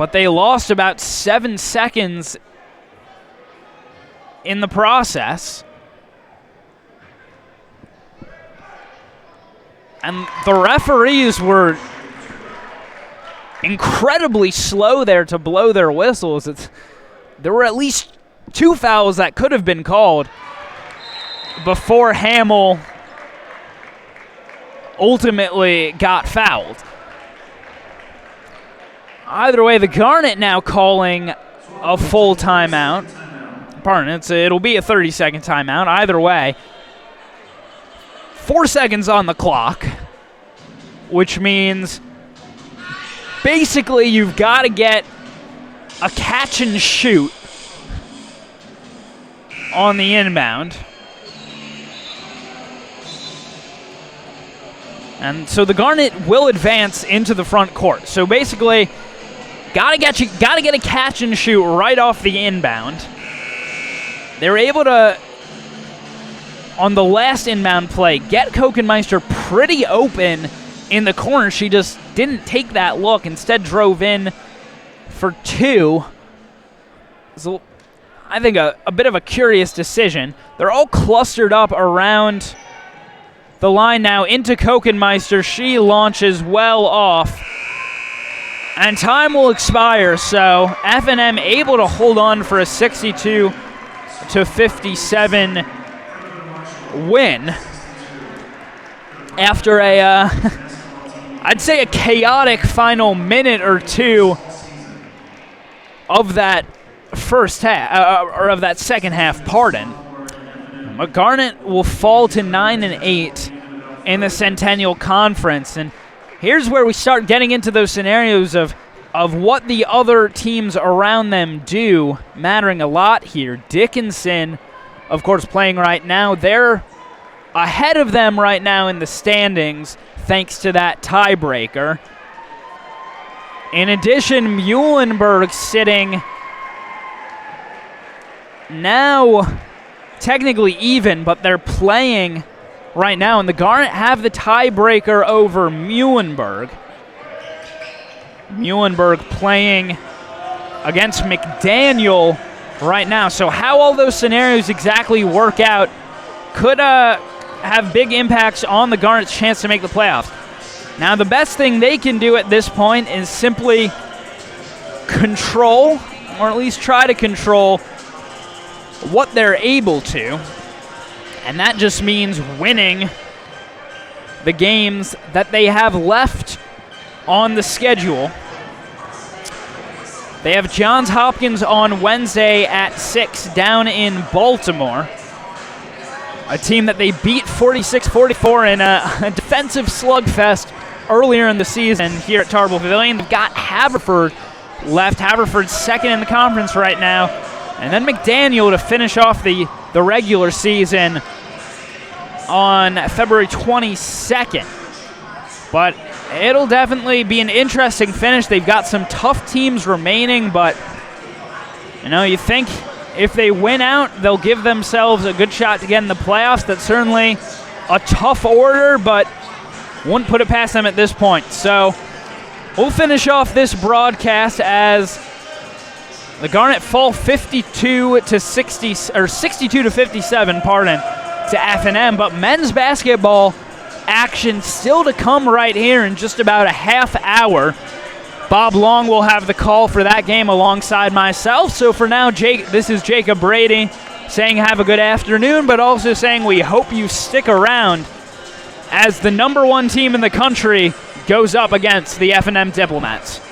but they lost about 7 seconds in the process. And the referees were incredibly slow there to blow their whistles. There were at least 2 fouls that could have been called before Hamill ultimately got fouled. Either way, the Garnet now calling a full timeout. Pardon, it'll be a 30-second timeout. Either way, 4 seconds on the clock, which means basically you've got to get a catch and shoot on the inbound. And so the Garnet will advance into the front court. So basically, gotta get a catch and shoot right off the inbound. They were able to, on the last inbound play, get Kokenmeister pretty open in the corner. She just didn't take that look, instead drove in for 2. So I think a bit of a curious decision. They're all clustered up around the line now into Kokenmeister. She launches well off, and time will expire, so F&M able to hold on for a 62-57 win after I'd say a chaotic final minute or two of that first half, or of that second half, pardon. Garnet will fall to 9-8 in the Centennial Conference, and here's where we start getting into those scenarios of what the other teams around them do, mattering a lot here. Dickinson, of course, playing right now. They're ahead of them right now in the standings, thanks to that tiebreaker. In addition, Muhlenberg sitting now technically even, but they're playing right now, and the Garnet have the tiebreaker over Muhlenberg. Muhlenberg playing against McDaniel right now. So how all those scenarios exactly work out could have big impacts on the Garnet's chance to make the playoffs. Now, the best thing they can do at this point is simply control, or at least try to control, what they're able to, and that just means winning the games that they have left on the schedule. They have Johns Hopkins on Wednesday at 6 down in Baltimore, a team that they beat 46-44 in a defensive slugfest earlier in the season here at Tarble Pavilion. They've got Haverford left. Haverford's second in the conference right now. And then McDaniel to finish off the regular season on February 22nd. But it'll definitely be an interesting finish. They've got some tough teams remaining, but you think if they win out, they'll give themselves a good shot to get in the playoffs. That's certainly a tough order, but wouldn't put it past them at this point. So we'll finish off this broadcast as the Garnet fall 62-57, pardon, to F&M. But men's basketball action still to come right here in just about a half hour. Bob Long will have the call for that game alongside myself. So for now, this is Jacob Brady saying have a good afternoon, but also saying we hope you stick around as the #1 team in the country goes up against the F&M Diplomats.